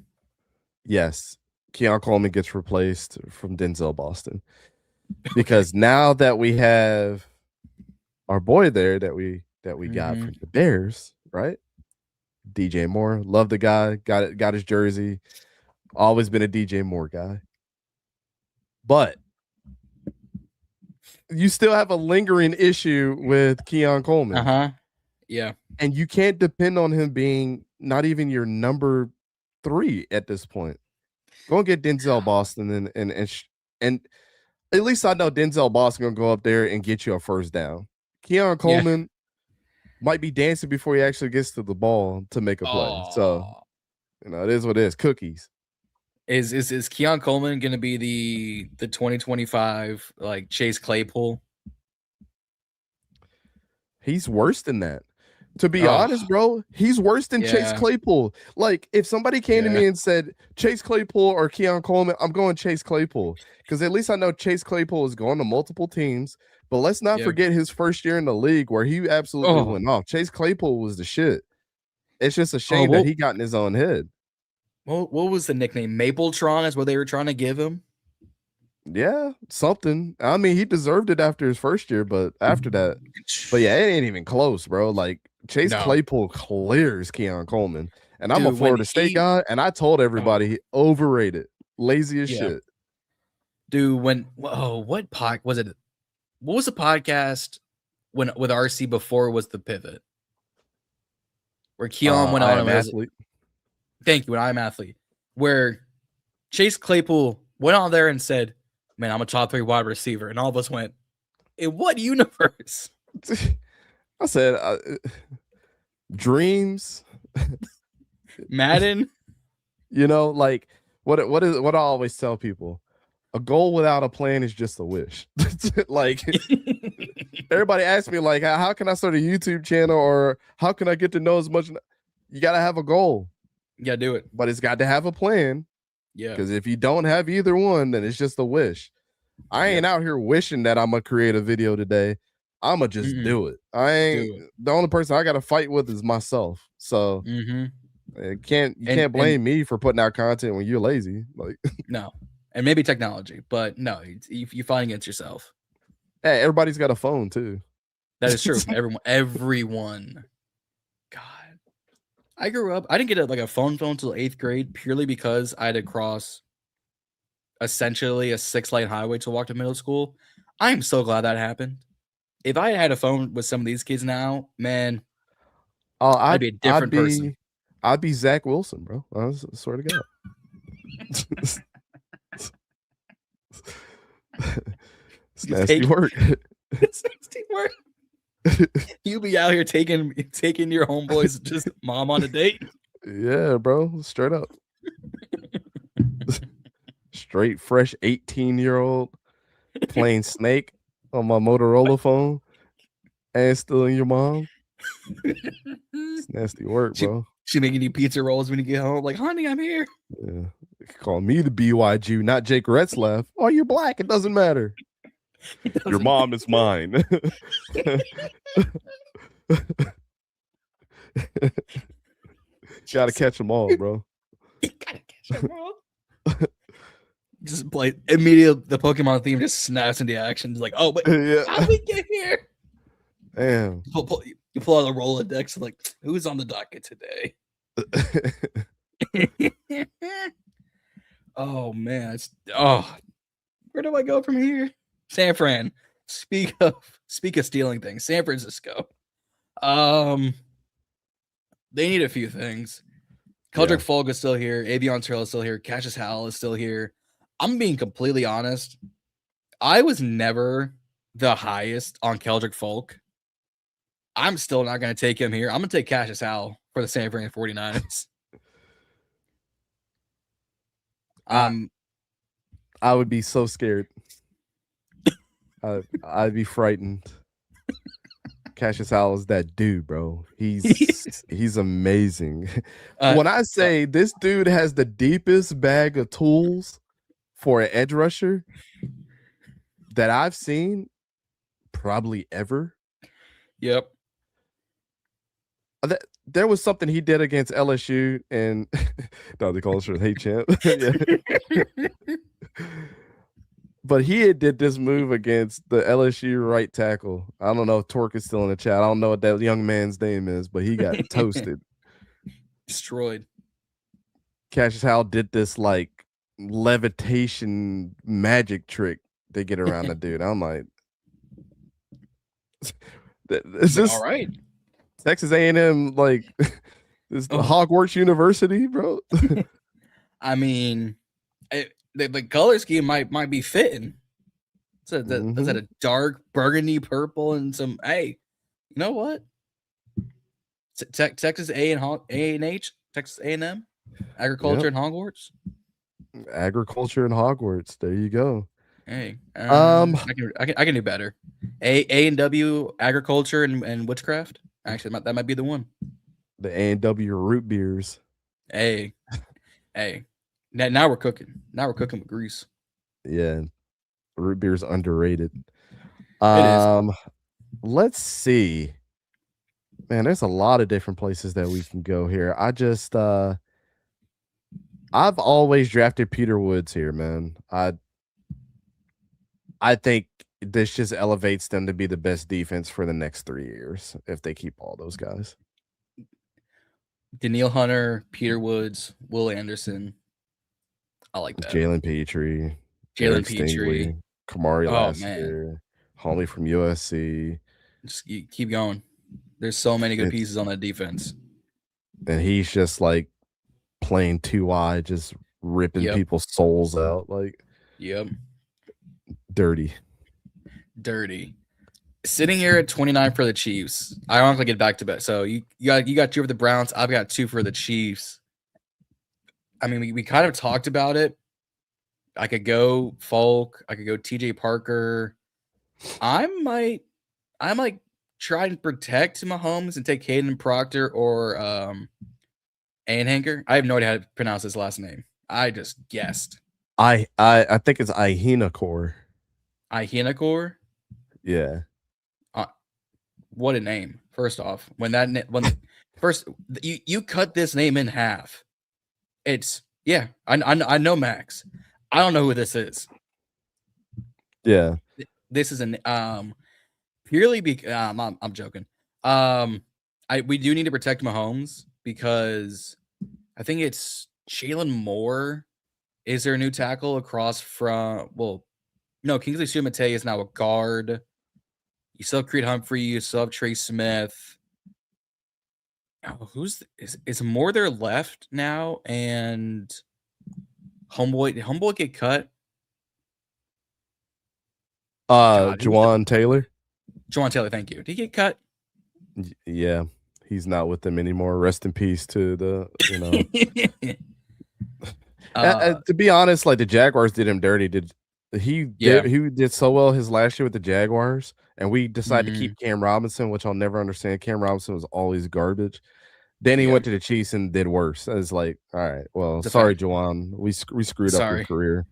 Yes, Keon Coleman gets replaced from Denzel Boston because now that we have our boy there that we got from the Bears, right? DJ Moore, love the guy, got his jersey, always been a DJ Moore guy. But you still have a lingering issue with Keon Coleman. Yeah. And you can't depend on him being not even your number 3 at this point. Go and get Denzel Boston and at least I know Denzel Boston gonna go up there and get you a first down. Keon Coleman might be dancing before he actually gets to the ball to make a play. So, it is what it is. Cookies. Is Keon Coleman going to be the 2025 like Chase Claypool? He's worse than that. To be honest, bro, he's worse than Chase Claypool. Like, if somebody came to me and said Chase Claypool or Keon Coleman, I'm going Chase Claypool because at least I know Chase Claypool is going to multiple teams. But let's not forget his first year in the league where he absolutely went off. Chase Claypool was the shit. It's just a shame that he got in his own head. What was the nickname? Mapletron is what they were trying to give him? Yeah, something. I mean, he deserved it after his first year, but after that. But yeah, it ain't even close, bro. Like, Chase Claypool clears Keon Coleman. And I'm a Florida State guy, and I told everybody he overrated. Lazy as shit. Dude, what was it? What was the podcast with RC before was the pivot? Where Keon went on athlete. Thank you, an I'm athlete. Where Chase Claypool went on there and said, "Man, I'm a top 3 wide receiver," and all of us went, "In what universe?" I said, dreams, Madden. Like what I always tell people. A goal without a plan is just a wish. Like, everybody asks me, like, how can I start a YouTube channel or how can I get to know as much? You got to have a goal. You gotta do it. But it's got to have a plan. Yeah. Because if you don't have either one, then it's just a wish. I ain't out here wishing that I'm gonna create a video today. I'm gonna just do it. The only person I got to fight with is myself. So you can't blame me for putting out content when you're lazy. Like no, and maybe technology, but no, you fight against yourself. Hey, everybody's got a phone too. That is true. Everyone. God, I grew up. I didn't get a phone until 8th grade purely because I had to cross essentially a 6-lane highway to walk to middle school. I am so glad that happened. If I had a phone with some of these kids now, man, I'd be a different person. I'd be Zach Wilson, bro. I swear to God. It's nasty work. It's nasty work. You be out here taking your homeboys just mom on a date. Yeah, bro. Straight up. Straight fresh 18-year-old playing Snake on my Motorola phone and stealing your mom. It's nasty work, bro. She making you pizza rolls when you get home. Like, honey, I'm here. Yeah. Call me the BYG, not Jake Retzlaff. Oh, you're black. It doesn't matter. Your mom is mine. Gotta catch them all, bro. You gotta catch them all. Just play immediately. The Pokemon theme just snaps into action. It's like, oh, but how did we get here? Damn. You pull out a Rolodex, like, who's on the docket today? Oh man, where do I go from here? San Fran. Speak of stealing things. San Francisco. They need a few things. Keldrick Folk is still here. Avion Trail is still here. Cassius Howell is still here. I'm being completely honest. I was never the highest on Keldrick Folk. I'm still not going to take him here. I'm going to take Cassius Howell for the San Fran 49ers. I would be so scared. I'd be frightened. Cassius Howell is that dude, bro. He's amazing. When I say this dude has the deepest bag of tools for an edge rusher that I've seen probably ever. Yep. There was something he did against LSU, and no, they call it hate champ. But he did this move against the LSU right tackle. I don't know if Torque is still in the chat. I don't know what that young man's name is, but he got toasted. Destroyed. Cassius Howell did this like levitation magic trick to get around the dude. I'm like, is this all right? Texas A&M, like, is the Hogwarts University, bro? I mean, the color scheme might be fitting. So is that a dark burgundy purple and some? Hey, you know what? Texas A&H, Texas A&M, agriculture and Hogwarts. Agriculture and Hogwarts. There you go. Hey, I can do better. A&W agriculture and witchcraft. Actually, that might be the one. The A&W root beers. Hey. Now we're cooking. Now we're cooking with grease. Yeah, root beer's underrated. It is. Let's see. Man, there's a lot of different places that we can go here. I've always drafted Peter Woods here, man. I think this just elevates them to be the best defense for the next 3 years if they keep all those guys. Daniil Hunter, Peter Woods, Will Anderson. I like that. Jalen Petrie, Kamari last year, homie from USC. Just keep going. There's so many good pieces on that defense. And he's just like playing 2-eye, just ripping people's souls out. Like, dirty. Sitting here at 29 for the Chiefs. I honestly get back to back. So you got 2 for the Browns. I've got 2 for the Chiefs. I mean, we kind of talked about it. I could go Folk. I could go TJ Parker. I might try and protect Mahomes and take Hayden Proctor or Anhanker? I have no idea how to pronounce his last name. I just guessed. I think it's Ihinacore. Ihinakor? Yeah. What a name! First off, first you cut this name in half. It's I know Max. I don't know who this is. Yeah. This is an purely because I'm joking. We do need to protect Mahomes because I think it's Jalen Moore is their new tackle across from Kingsley Suamatae is now a guard. You still have Creed Humphrey. You still have Trey Smith. Oh, is Moore there left now? And Homeboy get cut? Juwan Taylor. Juwan Taylor, thank you. Did he get cut? Yeah, he's not with them anymore. Rest in peace to the to be honest, like the Jaguars did him dirty. He did so well his last year with the Jaguars, and we decided to keep Cam Robinson, which I'll never understand. Cam Robinson was always garbage. Then he went to the Chiefs and did worse. I was like, all right, well, sorry, Juwan. We screwed up your career.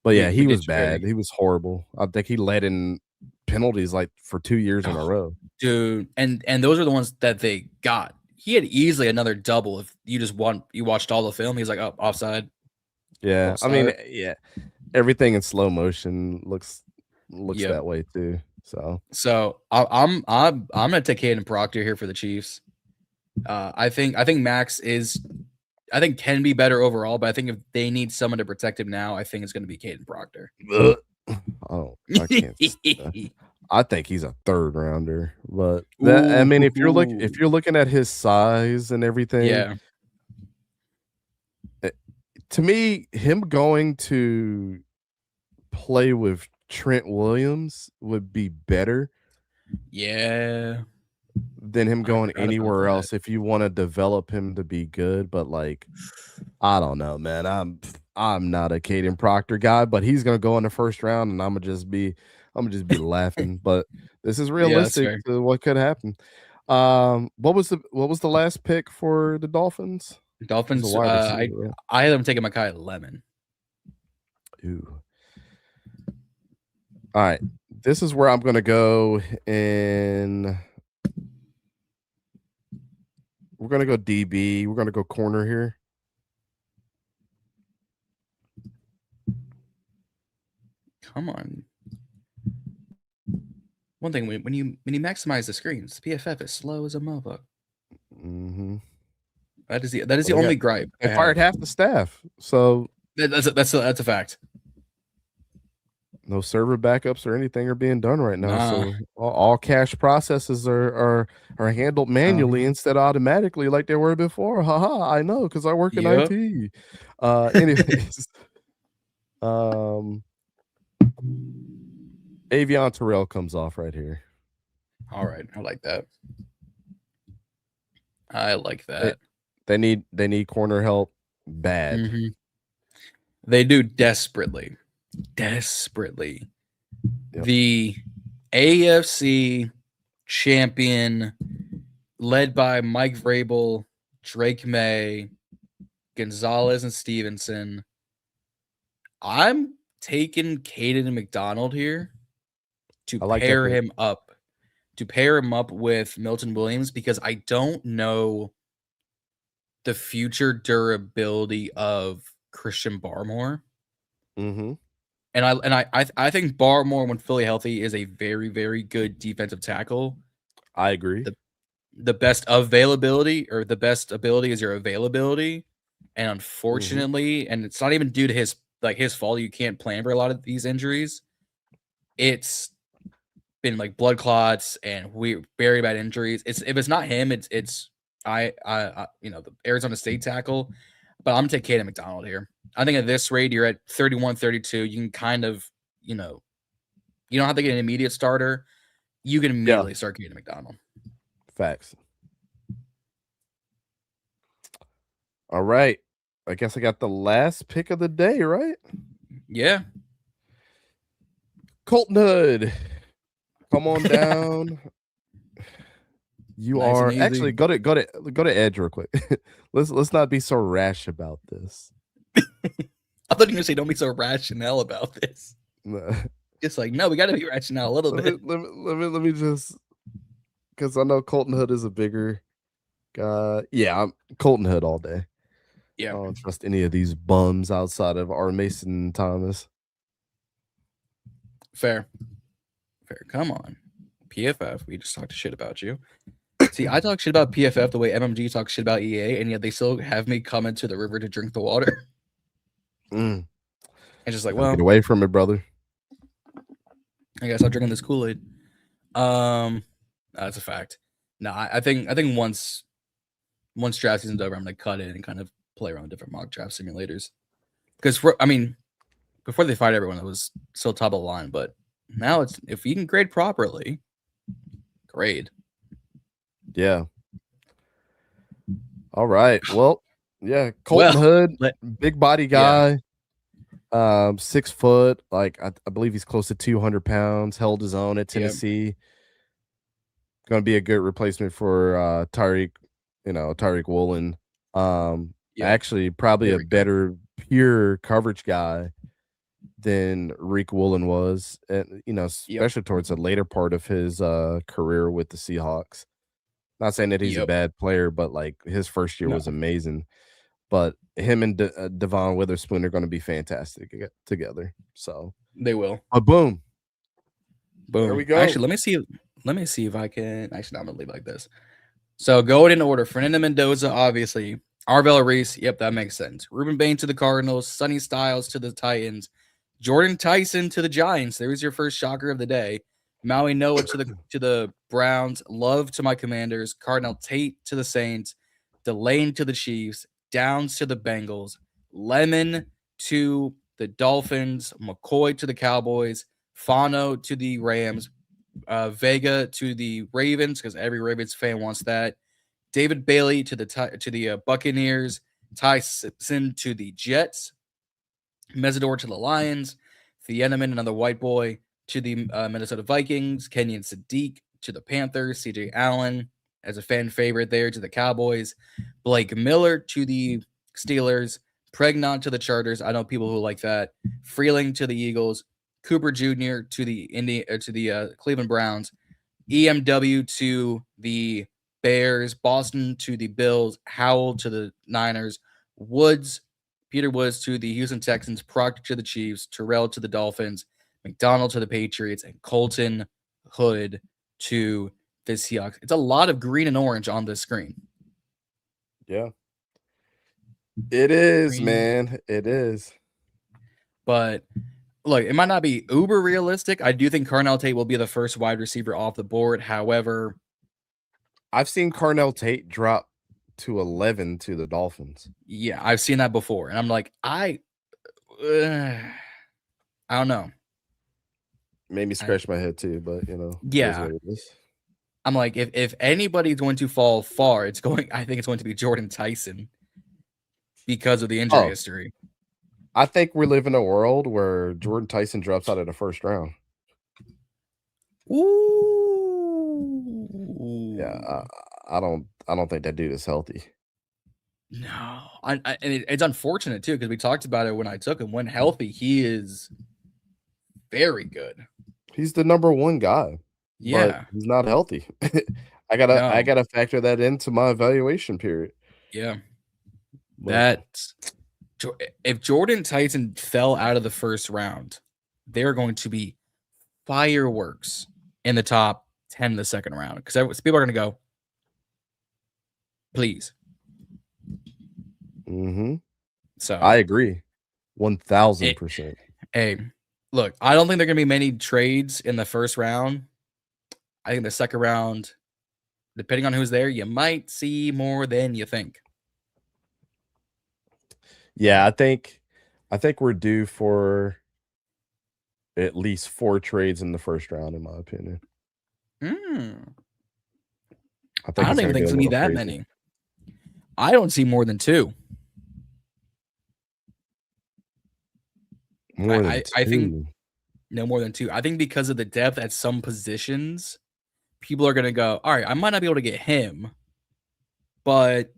But yeah, he was bad. He was horrible. I think he led in penalties like for 2 years in a row. Dude, and those are the ones that they got. He had easily another double if you watched all the film. He's like, oh, offside. Yeah, I mean, yeah, everything in slow motion looks that way too. So I'm gonna take Caden Proctor here for the Chiefs. I think Max can be better overall, but I think if they need someone to protect him now, I think it's going to be Caden Proctor. Oh, I can't. I think he's a 3rd rounder, but I mean, if you're looking at his size and everything, yeah. To me, him going to play with Trent Williams would be better. Yeah. Than him going anywhere else if you want to develop him to be good. But like, I don't know, man. I'm not a Caden Proctor guy, but he's gonna go in the 1st round, and I'm gonna just be laughing. But this is realistic to what could happen. What was the last pick for the Dolphins? Dolphins. I had them taking Mekhi Lemon. Ooh. All right, this is where I'm gonna go in. We're going to go DB. We're going to go corner here. Come on. One thing, when you maximize the screens, PFF is slow as a motherfucker. Mm-hmm. That is the only gripe. They fired half the staff. So that's a fact. No server backups or anything are being done right now. So all cash processes are handled manually instead of automatically like they were before. Haha, I know because I work in IT. Anyways, Avion Terrell comes off right here. All right, I like that. I like that. They need corner help bad. Mm-hmm. They do desperately. Yep. The AFC champion led by Mike Vrabel, Drake May, Gonzalez, and Stevenson. I'm taking Caden McDonald here to pair him up with Milton Williams because I don't know the future durability of Christian Barmore. Mm-hmm. And I think Barmore, when fully healthy, is a very, very good defensive tackle. I agree. The best availability or the best ability is your availability. And unfortunately, and it's not even due to his fault, you can't plan for a lot of these injuries. It's been like blood clots and very bad injuries. If it's not him, it's the Arizona State tackle. But I'm gonna take Caden McDonald here. I think at this rate, you're at 31-32. You can kind of, you don't have to get an immediate starter. You can immediately start Caden McDonald. Facts. All right. I guess I got the last pick of the day, right? Yeah. Colton Hood. Come on down. You Nice are and easy. actually go to Edge real quick. let's not be so rash about this. I thought you were gonna say don't be so rational about this. No. Just like, no, we gotta be rational a little bit. Let me just, because I know Colton Hood is a bigger guy. Yeah, I'm Colton Hood all day. Yeah. I don't trust any of these bums outside of our Mason Thomas. Fair. Come on. PFF, we just talked shit about you. See, I talk shit about PFF the way MMG talks shit about EA, and yet they still have me come into the river to drink the water. Mm. And just like, well, get away from it, brother. I guess I'm drinking this Kool-Aid. That's a fact. No, I think once draft season's over, I'm gonna cut it and kind of play around with different mock draft simulators. Because before they fired everyone, it was still top of the line, but now it's if you can grade properly, grade. Yeah. All right. Well, yeah. Colton Hood, big body guy. Yeah. 6 foot. Like I believe he's close to 200 pounds. Held his own at Tennessee. Yep. Going to be a good replacement for Tyreek Woolen. Actually, probably a better pure coverage guy than Reek Woolen was, and especially towards the later part of his career with the Seahawks. Not saying that he's a bad player, but like his first year was amazing. But him and Devon Witherspoon are going to be fantastic together. So they will. Boom. There we go. Actually, let me see if I can. Actually, I'm gonna leave like this. So going in order: Fernando Mendoza, obviously. Arvell Reese, yep, that makes sense. Ruben Bain to the Cardinals, Sonny Styles to the Titans, Jordan Tyson to the Giants. There's your first shocker of the day. Maui Noah to the Browns. Love to my Commanders. Cardinal Tate to the Saints. Delane to the Chiefs. Downs to the Bengals. Lemon to the Dolphins. McCoy to the Cowboys. Fano to the Rams. Vega to the Ravens, because every Ravens fan wants that. David Bailey to the Buccaneers. Ty Simpson to the Jets. Mesidor to the Lions. Thieneman, another white boy, to the Minnesota Vikings. Kenyon Sadiq to the Panthers. CJ Allen as a fan favorite there to the Cowboys. Blake Miller to the Steelers. Pregnant to the Chargers. I know people who like that. Freeling to the Eagles. Cooper Jr. to the Cleveland Browns. EMW to the Bears. Boston to the Bills. Howell to the Niners. Peter Woods to the Houston Texans. Proctor to the Chiefs. Terrell to the Dolphins. McDonald to the Patriots. And Colton Hood to the Seahawks. It's a lot of green and orange on this screen. Yeah. It is, man. It is. But look, it might not be uber realistic. I do think Carnell Tate will be the first wide receiver off the board. However, I've seen Carnell Tate drop to 11 to the Dolphins. Yeah, I've seen that before. And I'm like, I don't know. Made me scratch my head too, but yeah. I'm like, if anybody's going to fall far, I think it's going to be Jordan Tyson because of the injury history. I think we live in a world where Jordan Tyson drops out of the first round. Ooh. Yeah, I don't think that dude is healthy. No, and it's unfortunate too, because we talked about it when I took him. When healthy, he is very good. He's the number one guy. Yeah, but he's not healthy. I gotta factor that into my evaluation period. Yeah, if Jordan Tyson fell out of the first round, they're going to be fireworks in the top 10 of the second round, because people are going to go, please. So I agree 1,000%. Hey, look, I don't think there are going to be many trades in the first round. I think the second round, depending on who's there, you might see more than you think. Yeah, I think we're due for at least 4 trades in the first round, in my opinion. I don't even think it's gonna be that many. I don't see more than 2. I think no more than 2. I think because of the depth at some positions, people are gonna go, all right, I might not be able to get him, but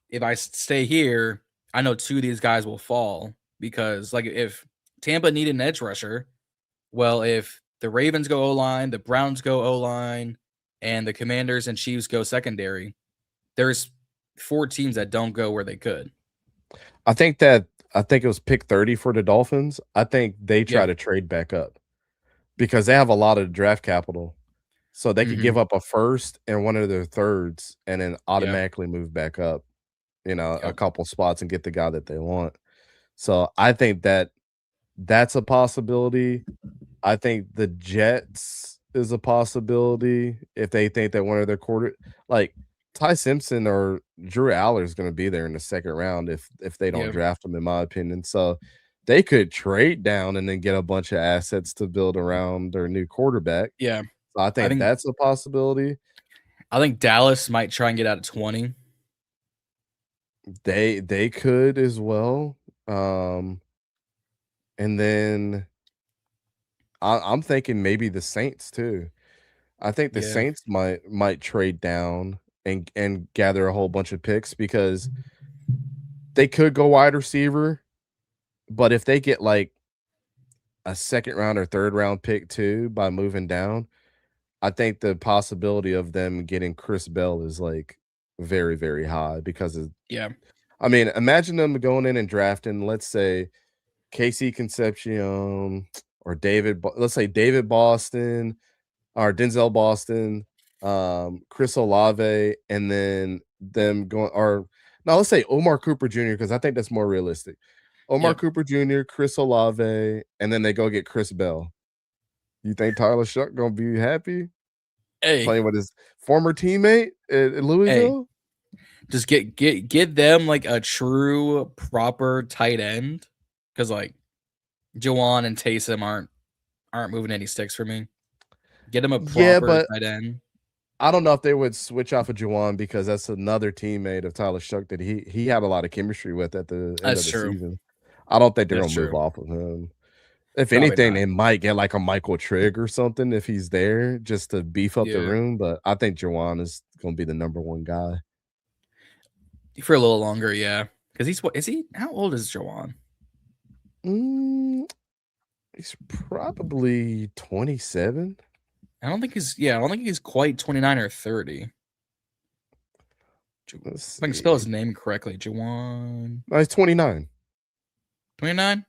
if I stay here, I know 2 of these guys will fall because, like, if Tampa needed an edge rusher, well, if the Ravens go O-line, the Browns go O-line, and the Commanders and Chiefs go secondary, there's 4 teams that don't go where they could. I think it was pick 30 for the Dolphins. I think they try to trade back up because they have a lot of draft capital. So they could give up a first and one of their thirds and then automatically move back up, a couple spots and get the guy that they want. So I think that's a possibility. I think the Jets is a possibility if they think that one of their like Ty Simpson or Drew Aller is going to be there in the second round if they don't draft him, in my opinion. So they could trade down and then get a bunch of assets to build around their new quarterback. Yeah. So I think that's a possibility. I think Dallas might try and get out of 20. They could as well. And then I'm thinking maybe the Saints too. I think the Saints might trade down and gather a whole bunch of picks because they could go wide receiver, but if they get like a second round or third round pick too by moving down, I think the possibility of them getting Chris Bell is like very, very high because of I mean, imagine them going in and drafting, let's say Casey Concepcion or let's say David Boston or Denzel Boston, Chris Olave, and then them going let's say Omar Cooper Jr. because I think that's more realistic. Omar Cooper Jr., Chris Olave, and then they go get Chris Bell. You think Tyler Shuck gonna be happy? Playing with his former teammate at Louisville? Just get them like a true proper tight end. Because like Juwan and Taysom aren't moving any sticks for me. Get him a proper tight end. I don't know if they would switch off of Juwan because that's another teammate of Tyler Shuck that he had a lot of chemistry with at the end of the season. I don't think they're gonna move off of him. If anything, they might get like a Michael Trigg or something if he's there just to beef up the room. But I think Juwan is gonna be the number one guy for a little longer. Yeah, because how old is Juwan? He's probably 27. I don't think he's quite 29 or 30. If I can spell his name correctly, Juwan. No, he's 29. 29?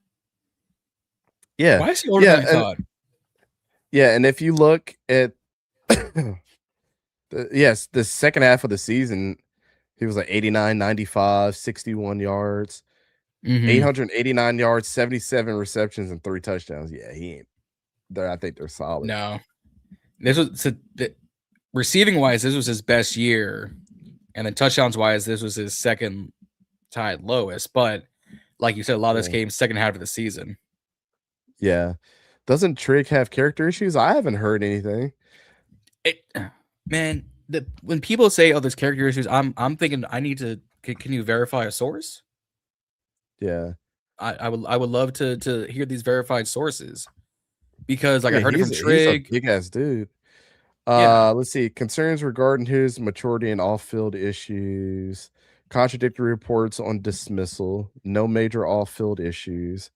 Yeah. Why is he older than I thought? Yeah, and if you look at the second half of the season, he was like 89, 95, 61 yards, 889 yards, 77 receptions, and 3 touchdowns. Yeah, he ain't there. I think they're solid. No. This was receiving wise, this was his best year. And then touchdowns wise, this was his second tied lowest. But like you said, a lot of this came second half of the season. Yeah. Doesn't Trigg have character issues? I haven't heard anything. Man, when people say, "Oh, there's character issues," I'm thinking I need to. Can you verify a source? Yeah, I would love to hear these verified sources because like I heard it from Trigg. He's a big ass dude. Let's see. Concerns regarding his maturity and off-field issues. Contradictory reports on dismissal. No major off-field issues.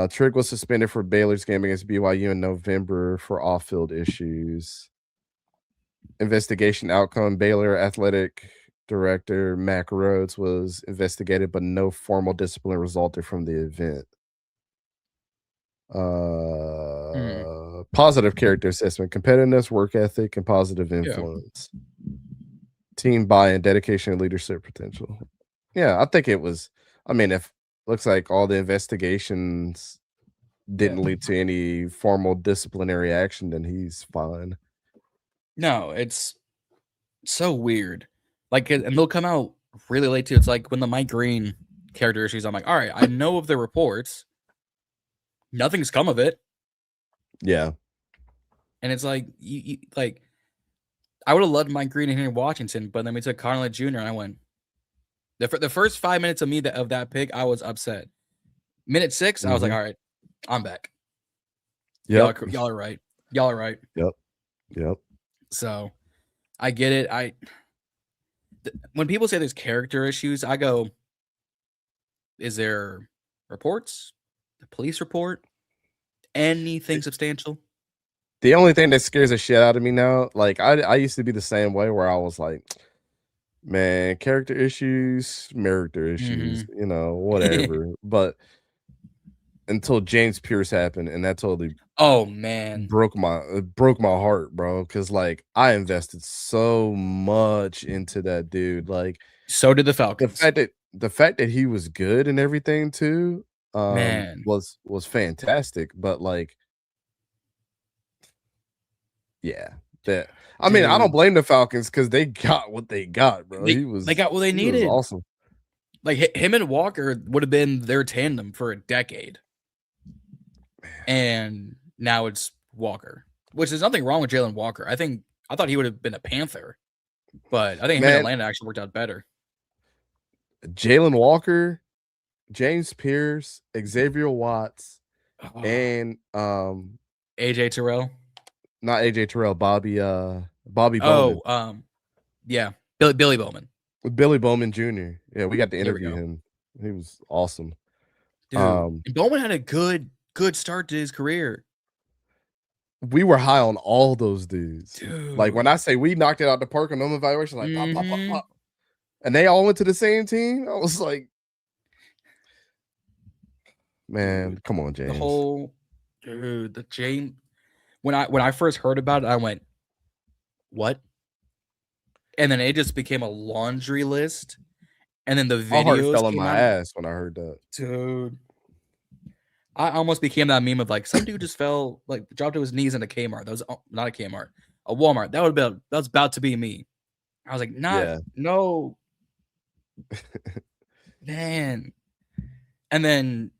Trigg was suspended for Baylor's game against BYU in November for off-field issues. Investigation outcome: Baylor athletic director Mac Rhodes was investigated, but no formal discipline resulted from the event. Positive character assessment: competitiveness, work ethic, and positive influence. Team buy-in, dedication, and leadership potential. Yeah, I think it was. I mean, if looks like all the investigations didn't lead to any formal disciplinary action, then he's fine. No, it's so weird. Like, and they'll come out really late too. It's like when the Mike Green character issues, I'm like, all right, I know of the reports. Nothing's come of it. Yeah. And it's like, you like, I would have loved Mike Green in here in Washington, but then we took Conley Jr. and I went, the first 5 minutes of me of that pick, I was upset. Minute 6, I was like, all right, I'm back. Yeah. Y'all are right. Y'all are right. Yep. So I get it. When people say there's character issues, I go, is there reports? The police report? Anything substantial? The only thing that scares the shit out of me now, like I used to be the same way where I was like, man, character issues, you know, whatever. But until James Pierce happened, and that totally Oh man, broke my heart, bro. Because like I invested so much into that dude. Like so did the Falcons. The fact that he was good and everything too, Man. was fantastic. But like, yeah, that I mean, I don't blame the Falcons because they got what they got, bro. They got what they needed. Awesome. Like him and Walker would have been their tandem for a decade. And now it's Walker, which is nothing wrong with Jalen Walker. I thought he would have been a Panther, but I think him in Atlanta actually worked out better. Jalen Walker, James Pierce, Xavier Watts, and AJ Terrell. Not AJ Terrell, Bobby Bowman. Yeah. Billy Bowman. With Billy Bowman Jr. Yeah, we got to interview him. He was awesome. Dude, and Bowman had a good start to his career. We were high on all those dudes. Dude. Like when I say we knocked it out the park on them evaluations, like pop, pop, pop, pop. And they all went to the same team. I was like, man, come on, James. The James. When I first heard about it, I went, what? And then it just became a laundry list. And then the videos my heart fell on my ass when I heard that. Dude. I almost became that meme of like some dude just fell, like dropped to his knees in a Kmart. That was not a Kmart, a Walmart. That was about to be me. I was like, no. Man. And then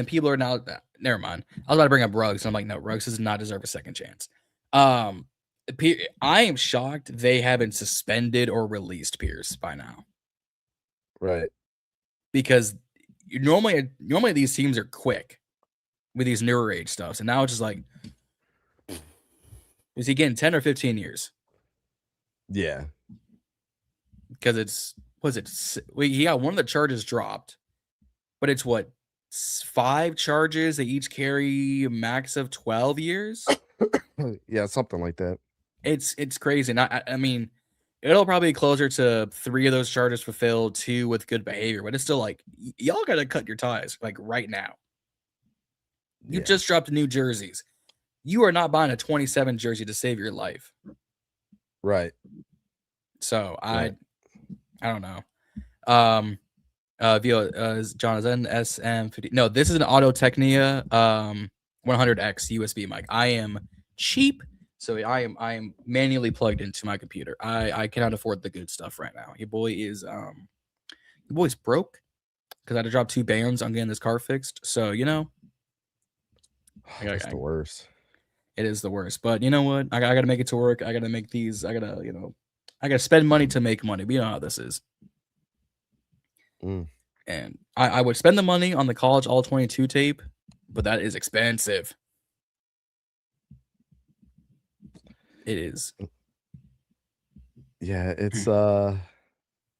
people are now, never mind. I was about to bring up Ruggs. And I'm like, no, Ruggs does not deserve a second chance. I am shocked they haven't suspended or released Pierce by now. Right. Because normally these teams are quick with these newer age stuffs. And now it's just like, is he getting 10 or 15 years? Yeah. Because he got one of the charges dropped, but it's 5 charges. They each carry a max of 12 years. Yeah, something like that. It's crazy. And I mean, it'll probably be closer to 3 of those charges fulfilled, 2 with good behavior, but it's still like, y'all got to cut your ties like right now. You just dropped new jerseys. You are not buying a 27 jersey to save your life. Right. So I don't know. John, is that an SM50? No, this is an Audio Technica 100X USB mic. I am cheap, so I am manually plugged into my computer. I cannot afford the good stuff right now. Your boy's broke because I had to drop 2 bands on getting this car fixed. So you know, it's the worst. It is the worst. But you know what? I got to make it to work. I got to make these. I got to spend money to make money. But you know how this is. And I would spend the money on the college all 22 tape, but that is expensive. It is. Yeah, it's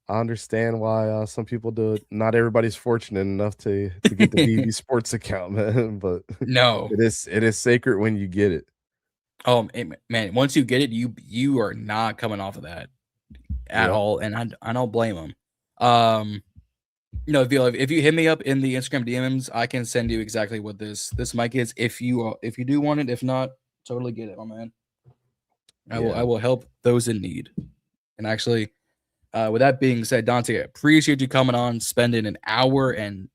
I understand why some people do it. Not everybody's fortunate enough to get the BIB Sports account, man. But no, it is sacred when you get it. Oh man, once you get it, you are not coming off of that at all, and I don't blame them. If you hit me up in the Instagram DMs, I can send you exactly what this mic is if you do want it. If not, totally get it, my man. I will help those in need. And actually, with that being said, Dante, I appreciate you coming on, spending an hour and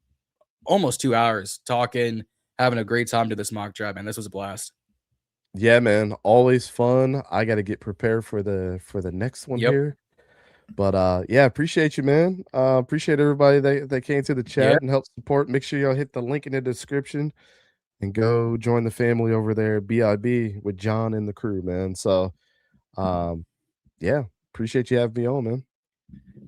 almost 2 hours talking, having a great time to this mock draft, man. This was a blast. Yeah, man, always fun. I got to get prepared for the next one here. But appreciate you, man. Appreciate everybody that came to the chat and helped support. Make sure y'all hit the link in the description and go join the family over there at BIB with Jon and the crew, man. So appreciate you having me on, man.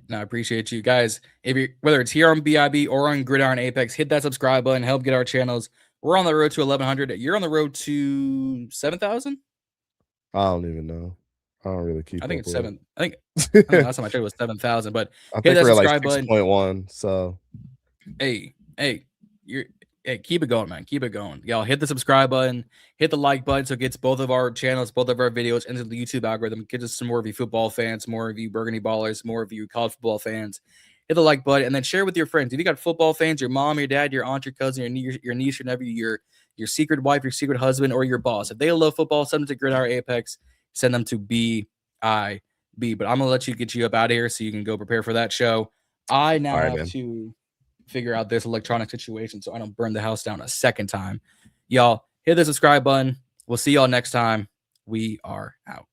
No, I appreciate you guys. Whether it's here on BIB or on Gridiron Apex, hit that subscribe button, help get our channels. We're on the road to 1,100. You're on the road to 7,000? I don't even know. I don't really keep. I think it's with 7. I think last time I checked it was 7,000. But I hit think that we're at like subscribe button. 6.1. So Hey, keep it going, man. Keep it going. Y'all hit the subscribe button, hit the like button so it gets both of our channels, both of our videos into the YouTube algorithm. Get us some more of you football fans, more of you Burgundy ballers, more of you college football fans. Hit the like button and then share with your friends. If you got football fans, your mom, your dad, your aunt, your cousin, your niece, your nephew, your secret wife, your secret husband, or your boss. If they love football, send them to Gridiron Apex. Send them to BIB. But I'm gonna let you get you up out of here so you can go prepare for that show. I now have to figure out this electronic situation so I don't burn the house down a second time. Y'all hit the subscribe button. We'll see y'all next time. We are out.